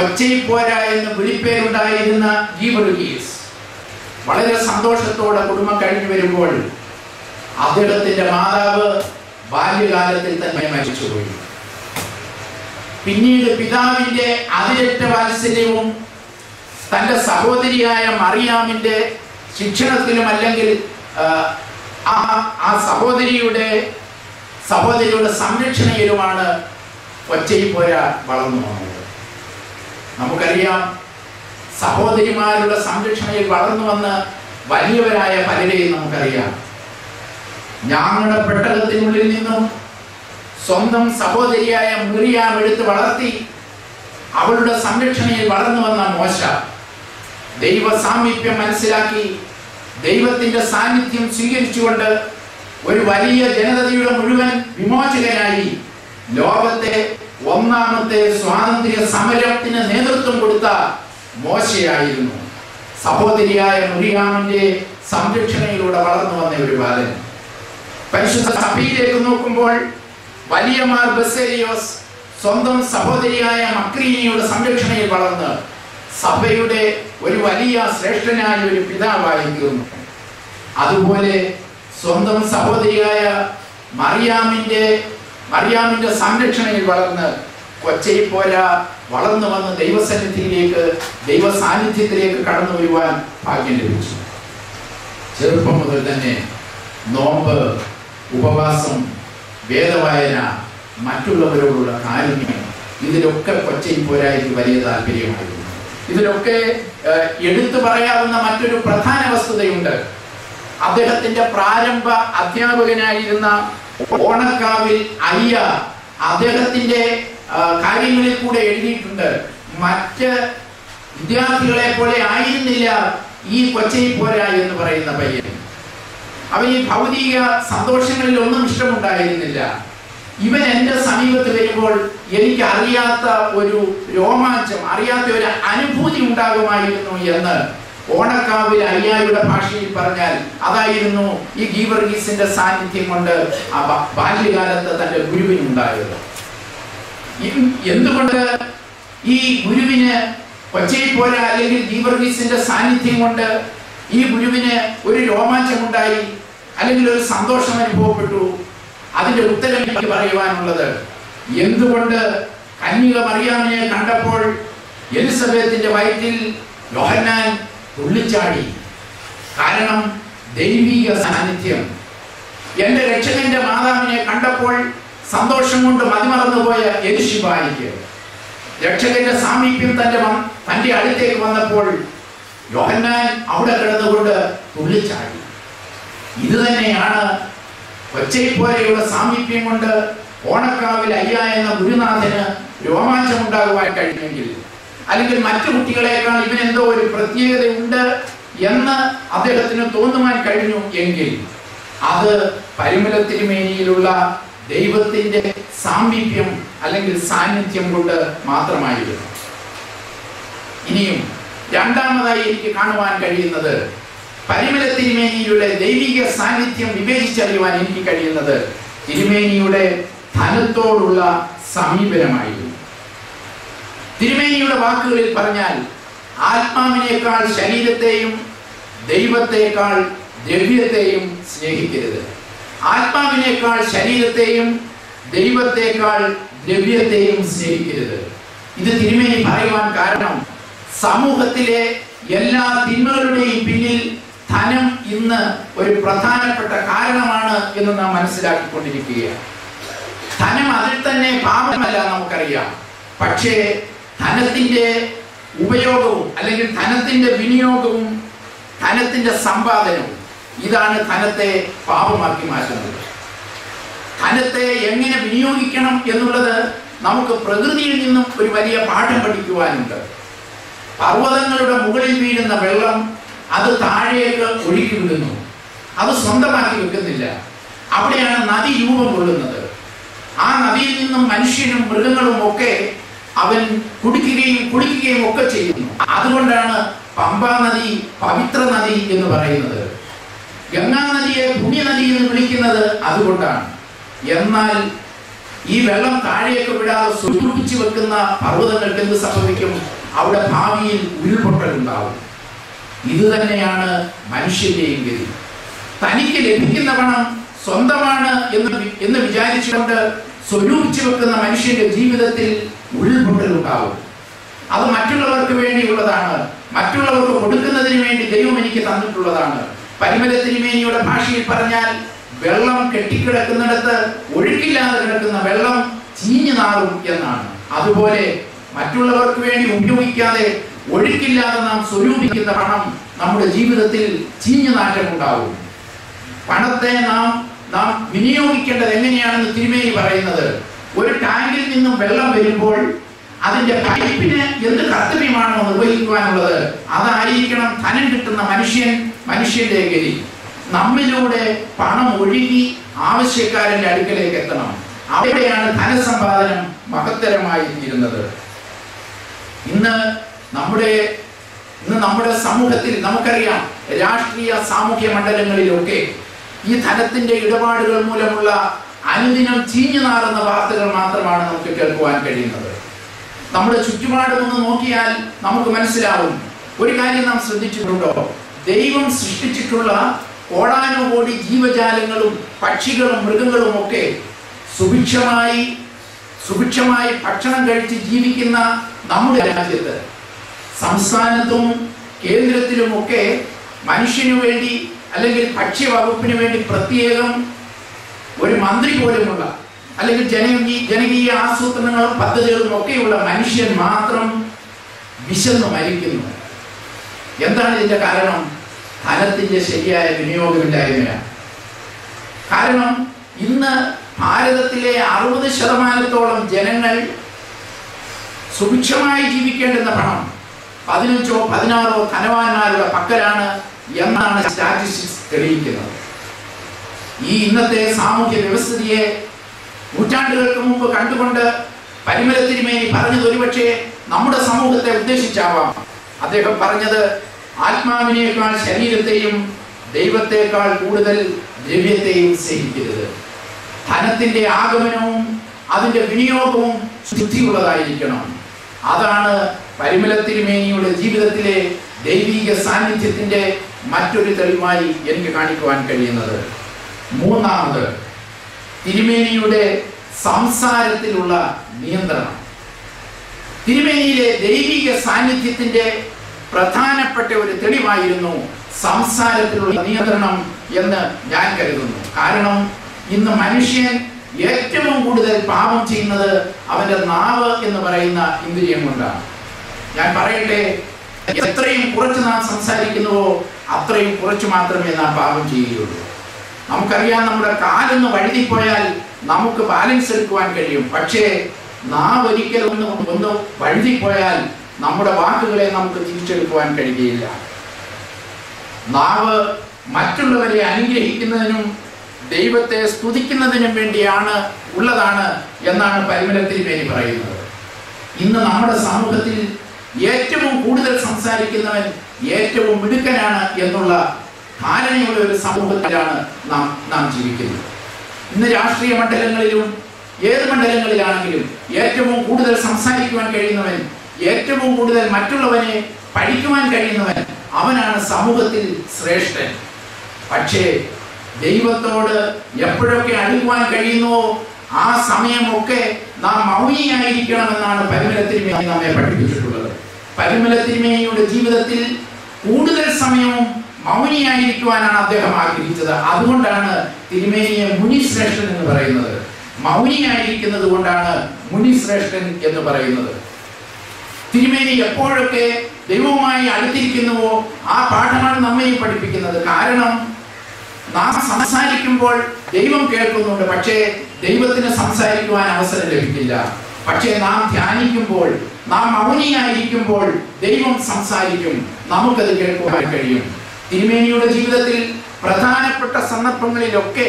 ഒച്ചയിപ്പോര എന്ന് വിളിപ്പേരുണ്ടായിരുന്ന ഗീവർഗീസ് വളരെ സന്തോഷത്തോടെ കുടുംബം കഴിഞ്ഞു വരുമ്പോൾ അദ്ദേഹത്തിന്റെ മാതാവ് ബാല്യകാലത്തിൽ തന്നെ മരിച്ചുപോയി. പിന്നീട് പിതാവിന്റെ അതിരറ്റ വാത്സല്യവും തന്റെ സഹോദരിയായ മറിയാമിന്റെ ശിക്ഷണത്തിലും അല്ലെങ്കിൽ ആ സഹോദരിയുടെ സംരക്ഷണയിലുമാണ് ഒച്ചയിപ്പോര വളർന്നു വന്നത്. നമുക്കറിയാം, സഹോദരിമാരുടെ സംരക്ഷണയിൽ വളർന്നു വന്ന് വലിയവരായ പലരെയും നമുക്കറിയാം. ഞാങ്ങളുടെ പെട്ടകത്തിനുള്ളിൽ നിന്നും സ്വന്തം സഹോദരിയായ മിറിയാം എടുത്ത് വളർത്തി അവളുടെ സംരക്ഷണയിൽ വളർന്നു വന്ന മോശ ദൈവ സാമീപ്യം മനസ്സിലാക്കി ദൈവത്തിന്റെ സാന്നിധ്യം സ്വീകരിച്ചുകൊണ്ട് ഒരു വലിയ ജനതയുടെ മുഴുവൻ വിമോചകനായി ലോകത്തെ ഒന്നാമത്തെ സ്വാതന്ത്ര്യ സമരത്തിന് നേതൃത്വം കൊടുത്ത മോശയായിരുന്നു. സഹോദരിയായ മിറിയാമിന്റെ സംരക്ഷണയിലൂടെ വളർന്നു വന്ന ഒരു ബാലൻ. പരിശുദ്ധ സഭയിലേക്ക് നോക്കുമ്പോൾ വലിയ മാർ ബസേലിയോസ് സ്വന്തം സഹോദരിയായ മക്രീനിയുടെ സംരക്ഷണയിൽ വളർന്ന് സഭയുടെ ഒരു വലിയ ശ്രേഷ്ഠനായ ഒരു പിതാവായി തീർന്നു. അതുപോലെ സ്വന്തം സഹോദരിയായ മറിയാമിന്റെ സംരക്ഷണയിൽ വളർന്ന് കൊച്ചയിപ്പോര വളർന്നു വന്ന് ദൈവസന്നിധിയിലേക്ക് ദൈവ സാന്നിധ്യത്തിലേക്ക് കടന്നു വരുവാൻ ഭാഗ്യം ലഭിച്ചു. ചെറുപ്പം മുതൽ തന്നെ നോമ്പ്, ഉപവാസം, വേദവായന, മറ്റുള്ളവരോടുള്ള കാരുണ്യം, ഇതിലൊക്കെ കൊച്ചയിപ്പോരായ്ക്ക് വലിയ താല്പര്യമായിരുന്നു. ഇതിലൊക്കെ എടുത്തു പറയാവുന്ന മറ്റൊരു പ്രധാന വസ്തുതയുണ്ട്. അദ്ദേഹത്തിന്റെ പ്രാരംഭ അധ്യാപകനായിരുന്ന ഓണക്കാവിൽ അയ്യ അദ്ദേഹത്തിന്റെ കാര്യങ്ങളിൽ കൂടെ എഴുതിയിട്ടുണ്ട്. മറ്റ് വിദ്യാർത്ഥികളെ പോലെ ആയിരുന്നില്ല ഈ കൊച്ചയിപ്പോര എന്ന് പറയുന്ന പയ്യൻ. അവൻ ഈ ഭൗതിക സന്തോഷങ്ങളിൽ ഒന്നും ഇഷ്ടമുണ്ടായിരുന്നില്ല. ഇവൻ എൻ്റെ സമീപത്ത് വരുമ്പോൾ എനിക്ക് അറിയാത്ത ഒരു രോമാഞ്ചം, അറിയാത്ത ഒരു അനുഭൂതി ഉണ്ടാകുമായിരുന്നു എന്ന് ഓണക്കാവിൽ അയ്യായുടെ ഭാഷയിൽ പറഞ്ഞാൽ അതായിരുന്നു ഈ ഗീവർഗീസിന്റെ സാന്നിധ്യം കൊണ്ട് ആ ബാല്യകാലത്ത് തന്റെ ഗുരുവിനുണ്ടായത്. എന്തുകൊണ്ട് ഈ ഗുരുവിന് കൊച്ചയിപ്പോര അല്ലെങ്കിൽ ഗീവർഗീസിന്റെ സാന്നിധ്യം കൊണ്ട് ഈ ഗുരുവിന് ഒരു രോമാഞ്ചമുണ്ടായി അല്ലെങ്കിൽ ഒരു സന്തോഷം അനുഭവപ്പെട്ടു? അതിന്റെ ഉത്തരം എനിക്ക് പറയുവാനുള്ളത്, എന്തുകൊണ്ട് കന്യക മറിയാമിനെ കണ്ടപ്പോൾ എലിസബത്തിന്റെ വയറ്റിൽ യോഹന്നാൻ തുള്ളിച്ചാടി? കാരണം ദൈവിക സാന്നിധ്യം. എന്റെ രക്ഷകന്റെ മാതാവിനെ കണ്ടപ്പോൾ സന്തോഷം കൊണ്ട് മതിമറന്നുപോയ എലിശിബായിക്ക് രക്ഷകന്റെ സാമീപ്യം തന്റെ അടുത്തേക്ക് വന്നപ്പോൾ യോഹന്നാൻ അവിടെ കിടന്നുകൊണ്ട് തുള്ളിച്ചാടി. ഇത് തന്നെയാണ് കൊച്ചയിപ്പോരയുള്ള സാമീപ്യം കൊണ്ട് ഓണക്കാവിൽ അയ്യ എന്ന ഗുരുനാഥന് രോമാഞ്ചമുണ്ടാകുവാൻ കഴിഞ്ഞെങ്കിൽ, അല്ലെങ്കിൽ മറ്റു കുട്ടികളെക്കാൾ ഇവനെന്തോ ഒരു പ്രത്യേകതയുണ്ട് എന്ന് അദ്ദേഹത്തിന് തോന്നുവാൻ കഴിഞ്ഞു എങ്കിൽ അത് പരിമല തിരുമേനിയിലുള്ള ദൈവത്തിന്റെ സാമീപ്യം അല്ലെങ്കിൽ സാന്നിധ്യം കൊണ്ട് മാത്രമായിരുന്നു. ഇനിയും രണ്ടാമതായി എനിക്ക് കാണുവാൻ കഴിയുന്നത്, പരിമല തിരുമേനിയുടെ ദൈവിക സാന്നിധ്യം വിവേചിച്ചറിയുവാൻ എനിക്ക് കഴിയുന്നത് തിരുമേനിയുടെ ധനത്തോടുള്ള സമീപനമായിരുന്നു. തിരുമേനിയുടെ വാക്കുകളിൽ പറഞ്ഞാൽ, ആത്മാവിനേക്കാൾ ശരീരത്തെയും ദൈവത്തെക്കാൾ ദ്രവ്യത്തെയും സ്നേഹിക്കരുത്. ആത്മാവിനേക്കാൾ ശരീരത്തെയും ദൈവത്തെക്കാൾ ദ്രവ്യത്തെയും സ്നേഹിക്കരുത്. ഇത് തിരുമേനി പറയുവാൻ കാരണം, സമൂഹത്തിലെ എല്ലാ തിന്മകളുടെയും പിന്നിൽ ധനം ഇന്ന് ഒരു പ്രധാനപ്പെട്ട കാരണമാണ് എന്ന് നാം മനസ്സിലാക്കിക്കൊണ്ടിരിക്കുകയാണ്. ധനം അതിൽ തന്നെ പാപമല്ല, നമുക്കറിയാം. പക്ഷേ ധനത്തിന്റെ ഉപയോഗവും അല്ലെങ്കിൽ ധനത്തിന്റെ വിനിയോഗവും ധനത്തിന്റെ സമ്പാദനവും ഇതാണ് ധനത്തെ പാപമാക്കി മാറ്റുന്നത്. ധനത്തെ എങ്ങനെ വിനിയോഗിക്കണം എന്നുള്ളത് നമുക്ക് പ്രകൃതിയിൽ നിന്നും ഒരു വലിയ പാഠം പഠിക്കുവാനുണ്ട്. പർവ്വതങ്ങളുടെ മുകളിൽ വീഴുന്ന വെള്ളം അത് താഴേക്ക് ഒഴുക്കി വിടുന്നു, അത് സ്വന്തമാക്കി വെക്കുന്നില്ല. അവിടെയാണ് നദി രൂപം കൊള്ളുന്നത്. ആ നദിയിൽ നിന്നും മനുഷ്യനും മൃഗങ്ങളും ഒക്കെ അവൻ കുടിക്കുകയും ഒക്കെ ചെയ്യുന്നു. അതുകൊണ്ടാണ് പമ്പാ നദി പവിത്ര നദി എന്ന് പറയുന്നത്. ഗംഗാ നദിയെ പുണ്യനദി എന്ന് വിളിക്കുന്നത് അതുകൊണ്ടാണ്. എന്നാൽ ഈ വെള്ളം താഴേക്ക് വിടാതെ സ്വരൂപിച്ചു വെക്കുന്ന പർവ്വതങ്ങൾക്ക് എന്ത് സംഭവിക്കും? അവിടെ ഭാവിയിൽ ഉരുൾപൊട്ടലുണ്ടാവും. ഇത് തന്നെയാണ് മനുഷ്യന്റെയും ഗതി. തനിക്ക് ലഭിക്കുന്ന പണം സ്വന്തമാണ് എന്ന് വിചാരിച്ചുകൊണ്ട് സ്വരൂപിച്ചു വെക്കുന്ന മനുഷ്യന്റെ ജീവിതത്തിൽ ഉരുൾപൊട്ടലുണ്ടാവും. അത് മറ്റുള്ളവർക്ക് വേണ്ടിയുള്ളതാണ്, മറ്റുള്ളവർക്ക് കൊടുക്കുന്നതിന് വേണ്ടി ദൈവം എനിക്ക് തന്നിട്ടുള്ളതാണ്. പരിമല തിരുമേനിയുടെ ഭാഷയിൽ പറഞ്ഞാൽ, വെള്ളം കെട്ടിക്കിടക്കുന്നിടത്ത് ഒഴുക്കില്ലാതെ കിടക്കുന്ന വെള്ളം ചീഞ്ഞു നാറും എന്നാണ്. അതുപോലെ മറ്റുള്ളവർക്ക് വേണ്ടി ഉപയോഗിക്കാതെ ഒഴുക്കില്ലാതെ നാം സ്വരൂപിക്കുന്ന പണം നമ്മുടെ ജീവിതത്തിൽ ചീഞ്ഞു നാറ്റമുണ്ടാവും. പണത്തെ നാം വിനിയോഗിക്കേണ്ടത് എങ്ങനെയാണെന്ന് തിരുമേനി പറയുന്നത്, ഒരു ടാങ്കിൽ നിന്നും വെള്ളം വരുമ്പോൾ അതിന്റെ പൈപ്പിന് എന്ത് കർത്തവ്യമാണോ നിർവഹിക്കുവാനുള്ളത് അതായിരിക്കണം ധനം കിട്ടുന്ന മനുഷ്യന്റെ ഗതി. നമ്മിലൂടെ പണം ഒഴുകി ആവശ്യക്കാരന്റെ അടുക്കലേക്ക് എത്തണം. അവിടെയാണ് ധനസമ്പാദനം മഹത്തരമായി തീരുന്നത്. ഇന്ന് നമ്മുടെ സമൂഹത്തിൽ നമുക്കറിയാം, രാഷ്ട്രീയ സാമൂഹ്യ മണ്ഡലങ്ങളിലൊക്കെ ഈ ധനത്തിന്റെ ഇടപാടുകൾ മൂലമുള്ള അനുദിനം ചീഞ്ഞു നാറുന്ന വാർത്തകൾ മാത്രമാണ് നമുക്ക് കേൾക്കുവാൻ കഴിയുന്നത്. നമ്മുടെ ചുറ്റുപാടും ഒന്ന് നോക്കിയാൽ നമുക്ക് മനസ്സിലാവും. ഒരു കാര്യം നാം ശ്രദ്ധിച്ചിട്ടുണ്ടോ? ദൈവം സൃഷ്ടിച്ചിട്ടുള്ള കോടാനുകോടി ജീവജാലങ്ങളും പക്ഷികളും മൃഗങ്ങളും ഒക്കെ സുഭിക്ഷമായി ഭക്ഷണം കഴിച്ച് ജീവിക്കുന്ന നമ്മുടെ രാജ്യത്ത്, സംസ്ഥാനത്തും കേന്ദ്രത്തിലുമൊക്കെ മനുഷ്യനു വേണ്ടി അല്ലെങ്കിൽ ഭക്ഷ്യവകുപ്പിന് വേണ്ടി പ്രത്യേകം ഒരു മന്ത്രി പോലുമുള്ള, അല്ലെങ്കിൽ ജനകീയ ആസൂത്രണങ്ങളും പദ്ധതികളും ഒക്കെയുള്ള മനുഷ്യൻ മാത്രം വിശന്നു മരിക്കുന്നു. എന്താണ് ഇതിന്റെ കാരണം? ധനത്തിന്റെ ശരിയായ വിനിയോഗമില്ലായ്മയാണ്. കാരണം ഇന്ന് ഭാരതത്തിലെ 60% ജനങ്ങൾ സുഭിക്ഷമായി ജീവിക്കേണ്ടുന്ന പണം 15 or 16 ധനവാന്മാരുടെ പക്കലാണ് എന്നാണ് സ്റ്റാറ്റിസ്റ്റിക്സ് തെളിയിക്കുന്നത്. ഈ ഇന്നത്തെ സാമൂഹ്യ വ്യവസ്ഥിതിയെ നൂറ്റാണ്ടുകൾക്ക് മുമ്പ് കണ്ടുകൊണ്ട് പരിമല തിരുമേനി പറഞ്ഞത് ഒരുപക്ഷെ നമ്മുടെ സമൂഹത്തെ ഉദ്ദേശിച്ചാവാം. അദ്ദേഹം പറഞ്ഞത്, ആത്മാവിനേക്കാൾ ശരീരത്തെയും ദൈവത്തെക്കാൾ കൂടുതൽ ദ്രവ്യത്തെയും സ്നേഹിക്കരുത്. ധനത്തിന്റെ ആഗമനവും അതിന്റെ വിനിയോഗവും ശുദ്ധിയുള്ളതായിരിക്കണം. അതാണ് പരിമല തിരുമേനിയുടെ ജീവിതത്തിലെ ദൈവിക സാന്നിധ്യത്തിന്റെ മറ്റൊരു തെളിവായി എനിക്ക് കാണിക്കുവാൻ കഴിയുന്നത്. മൂന്നാമത്, തിരുമേനിയുടെ സംസാരത്തിലുള്ള നിയന്ത്രണം. തിരുമേനിയിലെ ദൈവിക സാന്നിധ്യത്തിന്റെ പ്രധാനപ്പെട്ട ഒരു തെളിവായിരുന്നു സംസാരത്തിലുള്ള നിയന്ത്രണം എന്ന് ഞാൻ കരുതുന്നു. കാരണം ഇന്ന് മനുഷ്യൻ ഏറ്റവും കൂടുതൽ പാപം ചെയ്യുന്നത് അവന്റെ നാവ് എന്ന് പറയുന്ന ഇന്ദ്രിയം കൊണ്ടാണ്. ഞാൻ പറയട്ടെ, എത്രയും കുറച്ച് നാം സംസാരിക്കുന്നുവോ അത്രയും കുറച്ച് മാത്രമേ നാം പാപം ചെയ്യുകയുള്ളൂ. നമുക്കറിയാം, നമ്മുടെ കാലൊന്ന് വഴുതിപ്പോയാൽ നമുക്ക് ബാലൻസ് എടുക്കുവാൻ കഴിയും. പക്ഷേ നാവ് ഒരിക്കലും ഒന്ന് വഴുതിപ്പോയാൽ നമ്മുടെ വാക്കുകളെ നമുക്ക് തിരിച്ചെടുക്കുവാൻ കഴിയുകയില്ല. നാവ് മറ്റുള്ളവരെ അനുഗ്രഹിക്കുന്നതിനും ദൈവത്തെ സ്തുതിക്കുന്നതിനും വേണ്ടിയാണ് ഉള്ളതാണ് എന്നാണ് പരിമല തിരുമേനി പറയുന്നത്. ഇന്ന് നമ്മുടെ സമൂഹത്തിൽ ഏറ്റവും കൂടുതൽ സംസാരിക്കുന്നവൻ ഏറ്റവും മിടുക്കനാണ് എന്നുള്ള ധാരണയുള്ള ഒരു സമൂഹത്തിലാണ് നാം ജീവിക്കുന്നത്. ഇന്ന് രാഷ്ട്രീയ മണ്ഡലങ്ങളിലും ഏത് മണ്ഡലങ്ങളിലാണെങ്കിലും ഏറ്റവും കൂടുതൽ സംസാരിക്കുവാൻ കഴിയുന്നവൻ, ഏറ്റവും കൂടുതൽ മറ്റുള്ളവനെ പഠിക്കുവാൻ കഴിയുന്നവൻ, അവനാണ് സമൂഹത്തിൽ ശ്രേഷ്ഠൻ. പക്ഷേ ദൈവത്തോട് എപ്പോഴൊക്കെ അടുക്കുവാൻ കഴിയുന്നുവോ ആ സമയമൊക്കെ നാം മൗനിയായിരിക്കണമെന്നാണ് പരിമല തിരുമേനി നമ്മെ പഠിപ്പിച്ചിട്ടുള്ളത്. പരിമല തിരുമേനിയുടെ ജീവിതത്തിൽ കൂടുതൽ സമയവും മൗനിയായിരിക്കുവാനാണ് അദ്ദേഹം ആഗ്രഹിച്ചത്. അതുകൊണ്ടാണ് തിരുമേനിയെ മുനിശ്രേഷ്ഠൻ എന്ന് പറയുന്നത്. മൗനിയായിരിക്കുന്നത് കൊണ്ടാണ് മുനിശ്രേഷ്ഠൻ എന്ന് പറയുന്നത്. തിരുമേനി എപ്പോഴൊക്കെ ദൈവവുമായി അടുത്തിരിക്കുന്നുവോ ആ പാഠമാണ് നമ്മയും പഠിപ്പിക്കുന്നത്. കാരണം നാം സംസാരിക്കുമ്പോൾ ദൈവം കേൾക്കുന്നുണ്ട്, പക്ഷേ ദൈവത്തിന് സംസാരിക്കുവാൻ അവസരം ലഭിക്കില്ല. പക്ഷേ നാം ധ്യാനിക്കുമ്പോൾ, നാം മൗനിയായിരിക്കുമ്പോൾ ദൈവം സംസാരിക്കും, നമുക്കത് കേൾക്കുവാൻ കഴിയും. തിരുമേനിയുടെ ജീവിതത്തിൽ പ്രധാനപ്പെട്ട സന്ദർഭങ്ങളിലൊക്കെ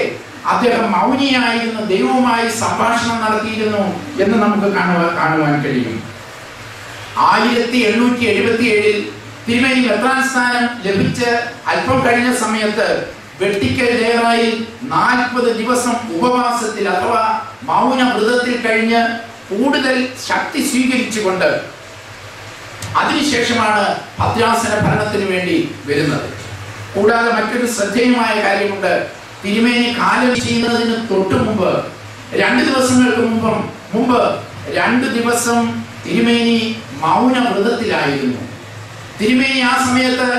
അദ്ദേഹം മൗനിയായിരുന്നു, ദൈവവുമായി സംഭാഷണം നടത്തിയിരുന്നു എന്ന് നമുക്ക് കാണുവാൻ കഴിയും. 1877 തിരുമേനി മെത്രാൻ സ്ഥാനം ലഭിച്ച് അല്പം കഴിഞ്ഞ സമയത്ത് വെട്ടിക്കൽ ദേറായിൽ 40 ദിവസം ഉപവാസത്തിൽ അഥവാ മൗന വ്രതത്തിൽ കഴിഞ്ഞ് കൂടുതൽ ശക്തി സ്വീകരിച്ചുകൊണ്ട് അതിനുശേഷമാണ് ഭദ്രാസന ഭരണത്തിന് വേണ്ടി വരുന്നത്. കൂടാതെ മറ്റൊരു ശ്രദ്ധേയമായ കാര്യമുണ്ട്. തിരുമേനി കാലം ചെയ്യുന്നതിന് തൊട്ട് മുമ്പ് 2 ദിവസങ്ങൾക്ക് മുമ്പ് 2 ദിവസം തിരുമേനി മൗന വ്രതത്തിലായിരുന്നു. തിരുമേനി ആ സമയത്ത്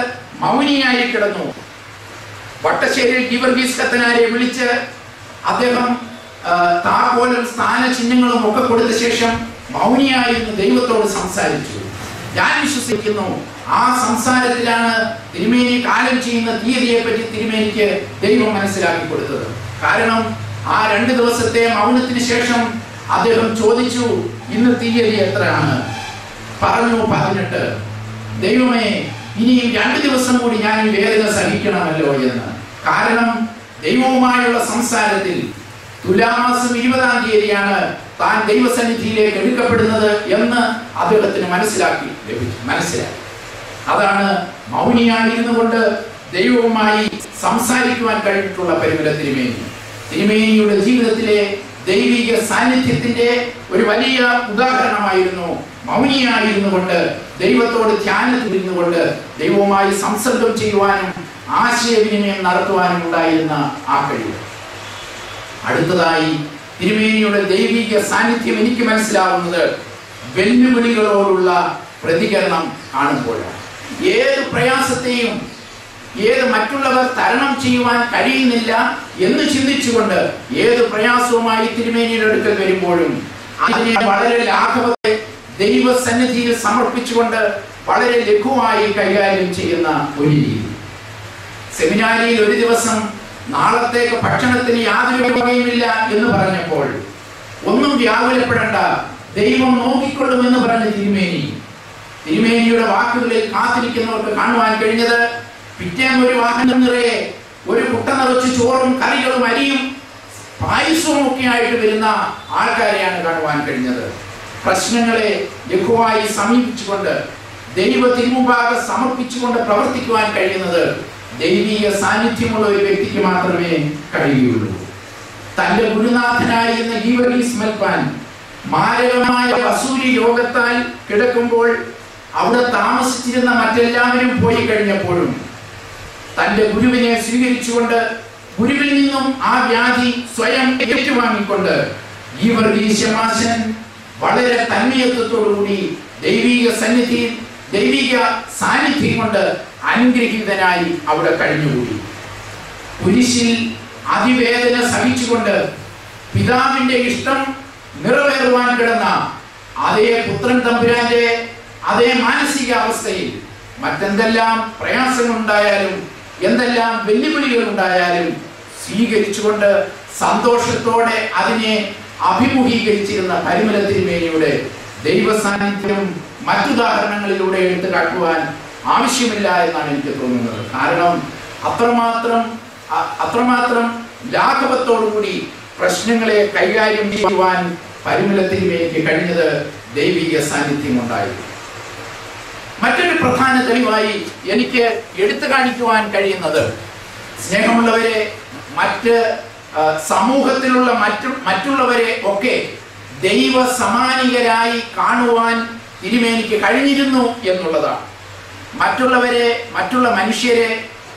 മൗനിയായി കിടന്നു. വട്ടശ്ശേരിയിൽ ഗീവർഗീസ് കത്തനാരെ വിളിച്ച് അദ്ദേഹം താക്കോലും സ്ഥാനചിഹ്നങ്ങളും ഒക്കെ കൊടുത്ത ശേഷം മൗനിയായിരുന്നു ദൈവത്തോട് സംസാരിച്ചു. ഞാൻ വിശ്വസിക്കുന്നു ആ സംസാരത്തിലാണ് തിരുമേനി കാലം ചെയ്യുന്ന തീയതിയെ പറ്റി തിരുമേനിക്ക് ദൈവം മനസ്സിലാക്കി കൊടുത്തത്. കാരണം ആ 2 ദിവസത്തെ മൗനത്തിന് ശേഷം അദ്ദേഹം ചോദിച്ചു, ഇന്ന് തീയതി എത്രയാണ്? പറഞ്ഞു 18. ദൈവമേ, ഇനിയും 2 ദിവസം കൂടി ഞാൻ ഈ വേദന സഹിക്കണമല്ലോ എന്ന്. കാരണം ദൈവവുമായുള്ള സംസാരത്തിൽ തുലാമാസം 20-ാം തീയതിയാണ് താൻ ദൈവസന്നിധിയിലേക്ക് എടുക്കപ്പെടുന്നത് എന്ന് അദ്ദേഹത്തിന് മനസ്സിലാക്കി. അതാണ് മൗനിയായിരുന്നു കൊണ്ട് ദൈവവുമായി സംസാരിക്കുവാൻ കഴിഞ്ഞിട്ടുള്ള പരിമല തിരുമേനി. തിരുമേനിയുടെ ജീവിതത്തിലെ ദൈവിക സാന്നിധ്യത്തിന്റെ ഒരു വലിയ ഉദാഹരണമായിരുന്നു. മൗനിയായിരുന്നു കൊണ്ട്, ദൈവത്തോട് ധ്യാനത്തിൽ ഇരുന്നുകൊണ്ട് ദൈവവുമായി സംസർഗം ചെയ്യുവാനും ആശയവിനിമയം നടത്തുവാനും ഉണ്ടായിരുന്ന ആ കഴിവ്. അടുത്തതായി തിരുമേനിയുടെ ദൈവിക സാന്നിധ്യം എനിക്ക് മനസ്സിലാവുന്നത് വെല്ലുവിളികളോടുള്ള പ്രതികരണം കാണുമ്പോഴാണ്. ഏത് പ്രയാസത്തെയും മറ്റുള്ളവർ തരണം ചെയ്യുവാൻ കഴിയുന്നില്ല എന്ന് ചിന്തിച്ചുകൊണ്ട് ഏത് പ്രയാസവുമായി തിരുമേനിയുടെ അടുക്കൽ വരുമ്പോഴും അതിനെ വളരെ ലാഘവത്തെ ദൈവസന്നിധിയിൽ സമർപ്പിച്ചുകൊണ്ട് വളരെ ലഘുവായി കൈകാര്യം ചെയ്യുന്ന ഒരു രീതി. സെമിനാരിയിൽ ഒരു ദിവസം നാളത്തേക്ക് ഭക്ഷണത്തിന് യാതൊരു വകയുമില്ല എന്ന് പറഞ്ഞപ്പോൾ ഒന്നും വ്യാകുലപ്പെടേണ്ട, ദൈവം നോക്കിക്കൊള്ളുമെന്ന് പറഞ്ഞ തിരുമേനിയുടെ വാക്കുകളിൽ കാത്തിരിക്കുന്നവർക്ക് കാണുവാൻ കഴിഞ്ഞത് പിറ്റേന്ന് ഒരു വാഹനം നിറയെ ഒരു കുട്ട നിറച്ച് ചോറും കറികളും അരിയും പായസവും ഒക്കെ ആയിട്ട് വരുന്ന ആൾക്കാരെയാണ് കാണുവാൻ കഴിഞ്ഞത്. പ്രശ്നങ്ങളെ ലഘുവായി സമീപിച്ചുകൊണ്ട് ദൈവ തിരുമുമ്പാകെ സമർപ്പിച്ചുകൊണ്ട് പ്രവർത്തിക്കുവാൻ കഴിയുന്നത് ദൈവീക സാന്നിധ്യമുള്ള ഒരു വ്യക്തിക്ക് മാത്രമേ കഴിയുകയുള്ളൂ. തന്റെ ഗുരുനാഥനായിരുന്ന ഗീവർഗീസ് മെൽപ്പാൻ മാരകമായ വസൂരി രോഗത്താൽ കിടക്കുമ്പോൾ അവിടെ താമസിച്ചിരുന്ന മറ്റെല്ലാവരും പോയി കഴിഞ്ഞപ്പോഴും തന്റെ ഗുരുവിനെ സ്വീകരിച്ചുകൊണ്ട് ഗുരുവിൽ നിന്നും ആ വ്യാധി സ്വയം ഏറ്റുവാങ്ങിക്കൊണ്ട് ഗീവർഗീസ് ശമാശൻ വളരെ തന്മയത്വത്തോടുകൂടി ദൈവിക സാന്നിധ്യം കൊണ്ട് അനുഗ്രഹീതനായി അവിടെ കഴിഞ്ഞുകൂടി. കുരിശിൽ അതിവേദന സഹിച്ചുകൊണ്ട് പിതാവിന്റെ ഇഷ്ടം നിറവേറുവാൻ കിടന്ന അതേ പുത്രൻ തമ്പുരാന്റെ അതേ മാനസിക അവസ്ഥയിൽ മറ്റെന്തെല്ലാം പ്രയാസങ്ങൾ ഉണ്ടായാലും എന്തെല്ലാം വെല്ലുവിളികൾ ഉണ്ടായാലും സ്വീകരിച്ചുകൊണ്ട് സന്തോഷത്തോടെ അതിനെ അഭിമുഖീകരിച്ചിരുന്ന പരിമല തിരുമേനിയുടെ ദൈവ സാന്നിധ്യം മറ്റുദാഹരണങ്ങളിലൂടെ എടുത്തു കാട്ടുവാൻ ആവശ്യമില്ല എന്നാണ് എനിക്ക് തോന്നുന്നത്. കാരണം അത്രമാത്രം ലാഘവത്തോടുകൂടി പ്രശ്നങ്ങളെ കൈകാര്യം ചെയ്യുവാൻ പരിമല തിരുമേനിക്ക് കഴിഞ്ഞത് ദൈവിക സാന്നിധ്യം ഉണ്ടായി. മറ്റൊരു പ്രധാന തെളിവായി എനിക്ക് എടുത്തു കാണിക്കുവാൻ കഴിയുന്നത്, സ്നേഹമുള്ളവരെ, സമൂഹത്തിലുള്ള മറ്റുള്ളവരെ ഒക്കെ ദൈവ സമാനികരായി കാണുവാൻ തിരുമേനിക്ക് കഴിഞ്ഞിരുന്നു എന്നുള്ളതാണ്. മറ്റുള്ള മനുഷ്യരെ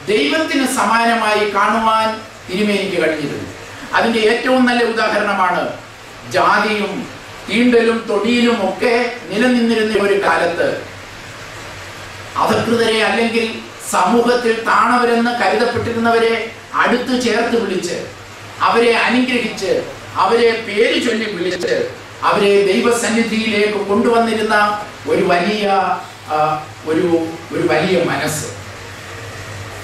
ദൈവത്തിന് സമാനമായി കാണുവാൻ തിരുമേനിക്ക് കഴിഞ്ഞിരുന്നു. അതിന്റെ ഏറ്റവും നല്ല ഉദാഹരണമാണ് ജാതിയും തീണ്ടലും തൊടിയിലും ഒക്കെ നിലനിന്നിരുന്ന ഒരു കാലത്ത് അധകൃതരെ അല്ലെങ്കിൽ സമൂഹത്തിൽ താണവരെന്ന് കരുതപ്പെട്ടിരുന്നവരെ അടുത്തു ചേർത്ത് വിളിച്ച് അവരെ അനുഗ്രഹിച്ച് അവരെ പേര് ചൊല്ലി വിളിച്ച് അവരെ ദൈവസന്നിധിയിലേക്ക് കൊണ്ടുവന്നിരുന്ന ഒരു വലിയ മനസ്സ്.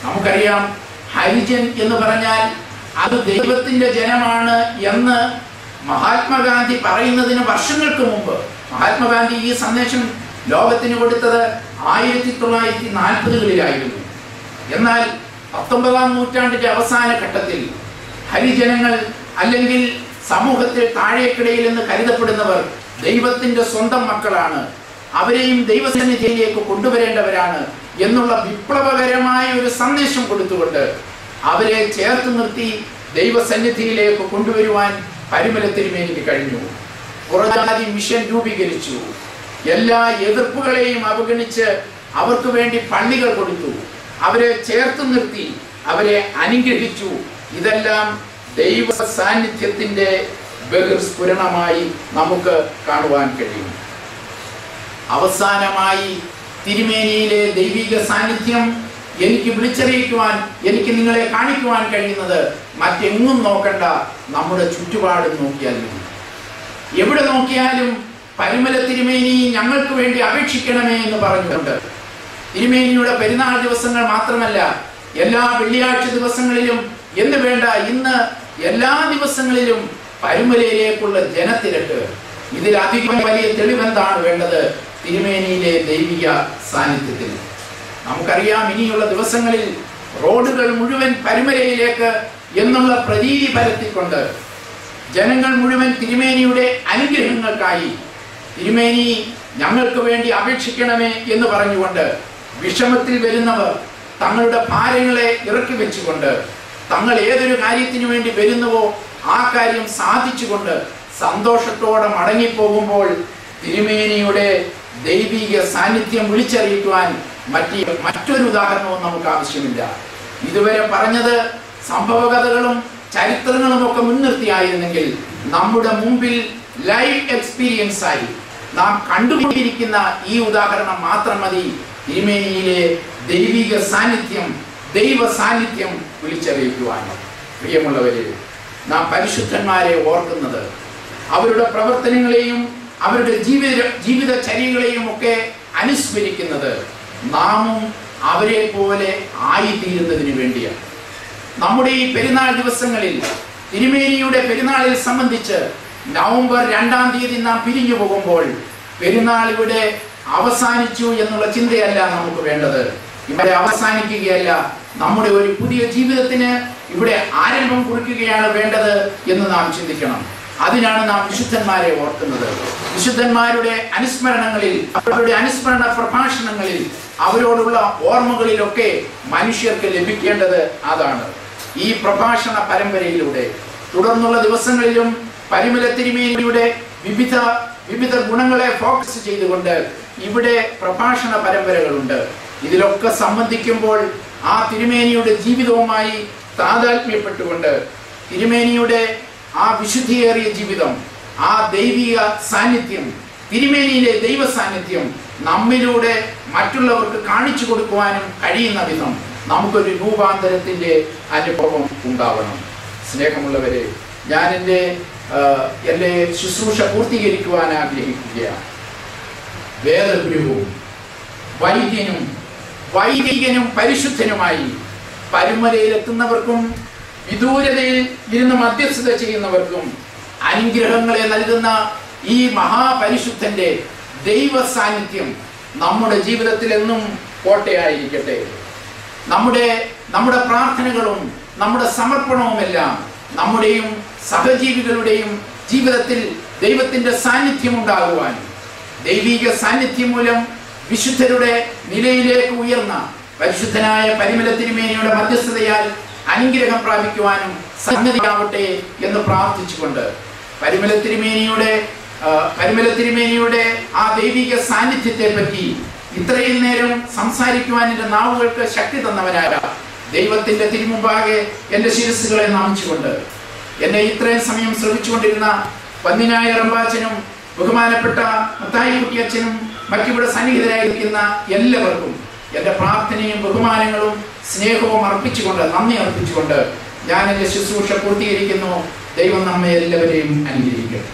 നമുക്കറിയാം, ഹരിജൻ എന്ന് പറഞ്ഞാൽ അത് ദൈവത്തിന്റെ ജനമാണ് എന്ന് മഹാത്മാഗാന്ധി പറയുന്നതിന് വർഷങ്ങൾക്ക് മുമ്പ്, മഹാത്മാഗാന്ധി ഈ സന്ദേശം ലോകത്തിന് കൊടുത്തത് 1940-കളിലായിരുന്നു. എന്നാൽ 19-ാം നൂറ്റാണ്ടിന്റെ അവസാന ഘട്ടത്തിൽ ഹരിജനങ്ങൾ അല്ലെങ്കിൽ സമൂഹത്തിൽ താഴേക്കിടയിൽ എന്ന് കരുതപ്പെടുന്നവർ ദൈവത്തിന്റെ സ്വന്തം മക്കളാണ്, അവരെയും ദൈവസന്നിധിയിലേക്ക് കൊണ്ടുവരേണ്ടവരാണ് എന്നുള്ള വിപ്ലവകരമായ ഒരു സന്ദേശം കൊടുത്തുകൊണ്ട് അവരെ ചേർത്ത് നിർത്തി ദൈവസന്നിധിയിലേക്ക് കൊണ്ടുവരുവാൻ പരിമല തിരുമേനിക്ക് കഴിഞ്ഞു. പുറജാതി മിഷൻ രൂപീകരിച്ചു. എല്ലാ എതിർപ്പുകളെയും അവഗണിച്ച് അവർക്ക് വേണ്ടി പള്ളികൾ കൊടുത്തു, അവരെ ചേർത്ത് നിർത്തി, അവരെ അനുഗ്രഹിച്ചു. ഇതെല്ലാം ദൈവ സാന്നിധ്യത്തിന്റെ ബഹിർസ്ഫുരണമായി നമുക്ക് കാണുവാൻ കഴിയും. അവസാനമായി തിരുമേനിയിലെ ദൈവിക സാന്നിധ്യം എനിക്ക് വിളിച്ചറിയിക്കുവാൻ, എനിക്ക് നിങ്ങളെ കാണിക്കുവാൻ കഴിയുന്നത് മറ്റെങ്ങും നോക്കണ്ട, നമ്മുടെ ചുറ്റുപാടും നോക്കിയാൽ മതി. എവിടെ നോക്കിയാലും പരിമല തിരുമേനി ഞങ്ങൾക്ക് വേണ്ടി അപേക്ഷിക്കണമേ എന്ന് പറഞ്ഞുകൊണ്ട് തിരുമേനിയുടെ പെരുന്നാൾ ദിവസങ്ങൾ മാത്രമല്ല, എല്ലാ വെള്ളിയാഴ്ച ദിവസങ്ങളിലും എന്ന് വേണ്ട, ഇന്ന് എല്ലാ ദിവസങ്ങളിലും പരിമലയിലേക്കുള്ള ജനത്തിരക്ക്. ഇതിലധികം വലിയ തെളിവെന്താണ് വേണ്ടത്? തിരുമേനിയിലെ ദൈവിക സാന്നിധ്യത്തിൽ. നമുക്കറിയാം, ഇനിയുള്ള ദിവസങ്ങളിൽ റോഡുകൾ മുഴുവൻ പരിമലയിലേക്ക് എന്നുള്ള പ്രതീതി പരത്തിക്കൊണ്ട് ജനങ്ങൾ മുഴുവൻ തിരുമേനിയുടെ അനുഗ്രഹങ്ങൾക്കായി, തിരുമേനി ഞങ്ങൾക്ക് വേണ്ടി അപേക്ഷിക്കണമേ എന്ന് പറഞ്ഞുകൊണ്ട് വിഷമത്തിൽ വരുന്നവർ തങ്ങളുടെ ഭാരങ്ങളെ ഇറക്കി വെച്ചുകൊണ്ട് തങ്ങൾ ഏതൊരു കാര്യത്തിനു വേണ്ടി വരുന്നുവോ ആ കാര്യം സാധിച്ചുകൊണ്ട് സന്തോഷത്തോടെ മടങ്ങിപ്പോകുമ്പോൾ തിരുമേനിയുടെ ദൈവിക സാന്നിധ്യം വിളിച്ചറിയിക്കുവാൻ മറ്റൊരു ഉദാഹരണവും നമുക്ക് ആവശ്യമില്ല. ഇതുവരെ പറഞ്ഞത് സംഭവകഥകളും ചരിത്രങ്ങളും ഒക്കെ മുൻനിർത്തിയായിരുന്നെങ്കിൽ നമ്മുടെ മുമ്പിൽ ലൈവ് എക്സ്പീരിയൻസ് ആയി നാം കണ്ടുകൊണ്ടിരിക്കുന്ന ഈ ഉദാഹരണം മാത്രം മതി തിരുമേനിയിലെ ദൈവിക സാന്നിധ്യം, ദൈവ സാന്നിധ്യം വിളിച്ചറിയിക്കുവാൻ. പ്രിയമുള്ളവരെ, നാം പരിശുദ്ധന്മാരെ ഓർക്കുന്നത് അവരുടെ പ്രവർത്തനങ്ങളെയും അവരുടെ ജീവിതചര്യകളെയും ഒക്കെ അനുസ്മരിക്കുന്നത് നാമും അവരെ പോലെ ആയിത്തീരുന്നതിന് വേണ്ടിയാണ്. നമ്മുടെ ഈ പെരുന്നാൾ ദിവസങ്ങളിൽ തിരുമേനിയുടെ പെരുന്നാളിൽ സംബന്ധിച്ച് നവംബർ 2-ാം തീയതി നാം പിരിഞ്ഞു പോകുമ്പോൾ പെരുന്നാൾ ഇവിടെ അവസാനിച്ചു എന്നുള്ള ചിന്തയല്ല നമുക്ക് വേണ്ടത്. ഇവിടെ അവസാനിക്കുകയല്ല, നമ്മുടെ ഒരു പുതിയ ജീവിതത്തിന് ഇവിടെ ആരംഭം കുറിക്കുകയാണ് വേണ്ടത് എന്ന് നാം ചിന്തിക്കണം. അതിനാണ് നാം വിശുദ്ധന്മാരെ ഓർക്കുന്നത്. വിശുദ്ധന്മാരുടെ അനുസ്മരണങ്ങളിൽ, അവരുടെ അനുസ്മരണ പ്രഭാഷണങ്ങളിൽ, അവരോടുള്ള ഓർമ്മകളിലൊക്കെ മനുഷ്യർക്ക് ലഭിക്കേണ്ടത് അതാണ്. ഈ പ്രഭാഷണ പരമ്പരയിലൂടെ തുടർന്നുള്ള ദിവസങ്ങളിലും പരിമല തിരുമേനിയുടെ വിവിധ ഗുണങ്ങളെ ഫോക്കസ് ചെയ്തുകൊണ്ട് ഇവിടെ പ്രഭാഷണ പരമ്പരകളുണ്ട്. ഇതിലൊക്കെ സംബന്ധിക്കുമ്പോൾ ആ തിരുമേനിയുടെ ജീവിതവുമായി താതാത്മ്യപ്പെട്ടുകൊണ്ട് തിരുമേനിയുടെ ആ വിശുദ്ധിയേറിയ ജീവിതം, ആ ദൈവിക സാന്നിധ്യം, തിരുമേനിയിലെ ദൈവ സാന്നിധ്യം നമ്മിലൂടെ മറ്റുള്ളവർക്ക് കാണിച്ചു കൊടുക്കുവാനും കഴിയുന്ന വിധം നമുക്കൊരു രൂപാന്തരത്തിന്റെ അനുഭവം ഉണ്ടാവണം. സ്നേഹമുള്ളവരെ, ഞാൻ എൻ്റെ ശുശ്രൂഷ പൂർത്തീകരിക്കുവാൻ ആഗ്രഹിക്കുകയാണ്. വേദഗുരുവും വൈദികനും പരിശുദ്ധനുമായി പരിമലയിലെത്തുന്നവർക്കും വിദൂരതയിൽ ഇരുന്ന് മധ്യസ്ഥത ചെയ്യുന്നവർക്കും അനുഗ്രഹങ്ങളെ നൽകുന്ന ഈ മഹാപരിശുദ്ധന്റെ ദൈവ സാന്നിധ്യം നമ്മുടെ ജീവിതത്തിൽ എന്നും കോട്ടയായിരിക്കട്ടെ. നമ്മുടെ പ്രാർത്ഥനകളും നമ്മുടെ സമർപ്പണവുമെല്ലാം നമ്മുടെയും സഹജീവികളുടെയും ജീവിതത്തിൽ ദൈവത്തിന്റെ സാന്നിധ്യം ഉണ്ടാകുവാൻ, ദൈവിക സാന്നിധ്യം മൂലം വിശുദ്ധരുടെ നിലയിലേക്ക് ഉയർന്ന പരിശുദ്ധനായ പരിമല തിരുമേനിയുടെ മധ്യസ്ഥതയാൽ അനുഗ്രഹം പ്രാപിക്കുവാനും സംഗതിയാവട്ടെ എന്ന് പ്രാർത്ഥിച്ചുകൊണ്ട് പരിമല തിരുമേനിയുടെ ആ ദൈവിക സാന്നിധ്യത്തെ പറ്റി ഇത്രയും നേരം സംസാരിക്കുവാൻ എൻ്റെ നാവുകൾക്ക് ശക്തി തന്നവനായ ദൈവത്തിന്റെ തിരുമുമ്പാകെ എൻ്റെ ശിരസ്സുകളെ നമിച്ചുകൊണ്ട് എന്നെ ഇത്രയും സമയം ശ്രമിച്ചുകൊണ്ടിരുന്ന പന്നിനായ റമ്പാച്ചനും ബഹുമാനപ്പെട്ട മുത്തായിക്കുട്ടി അച്ഛനും മറ്റിവിടെ സന്നിഹിതരായിരിക്കുന്ന എല്ലാവർക്കും എൻ്റെ പ്രാർത്ഥനയും ബഹുമാനങ്ങളും സ്നേഹവും നന്ദി അർപ്പിച്ചുകൊണ്ട് ഞാൻ എൻ്റെ ശുശ്രൂഷ പൂർത്തീകരിക്കുന്നു. ദൈവം നമ്മെ എല്ലാവരെയും അനുഗ്രഹിക്കട്ടെ.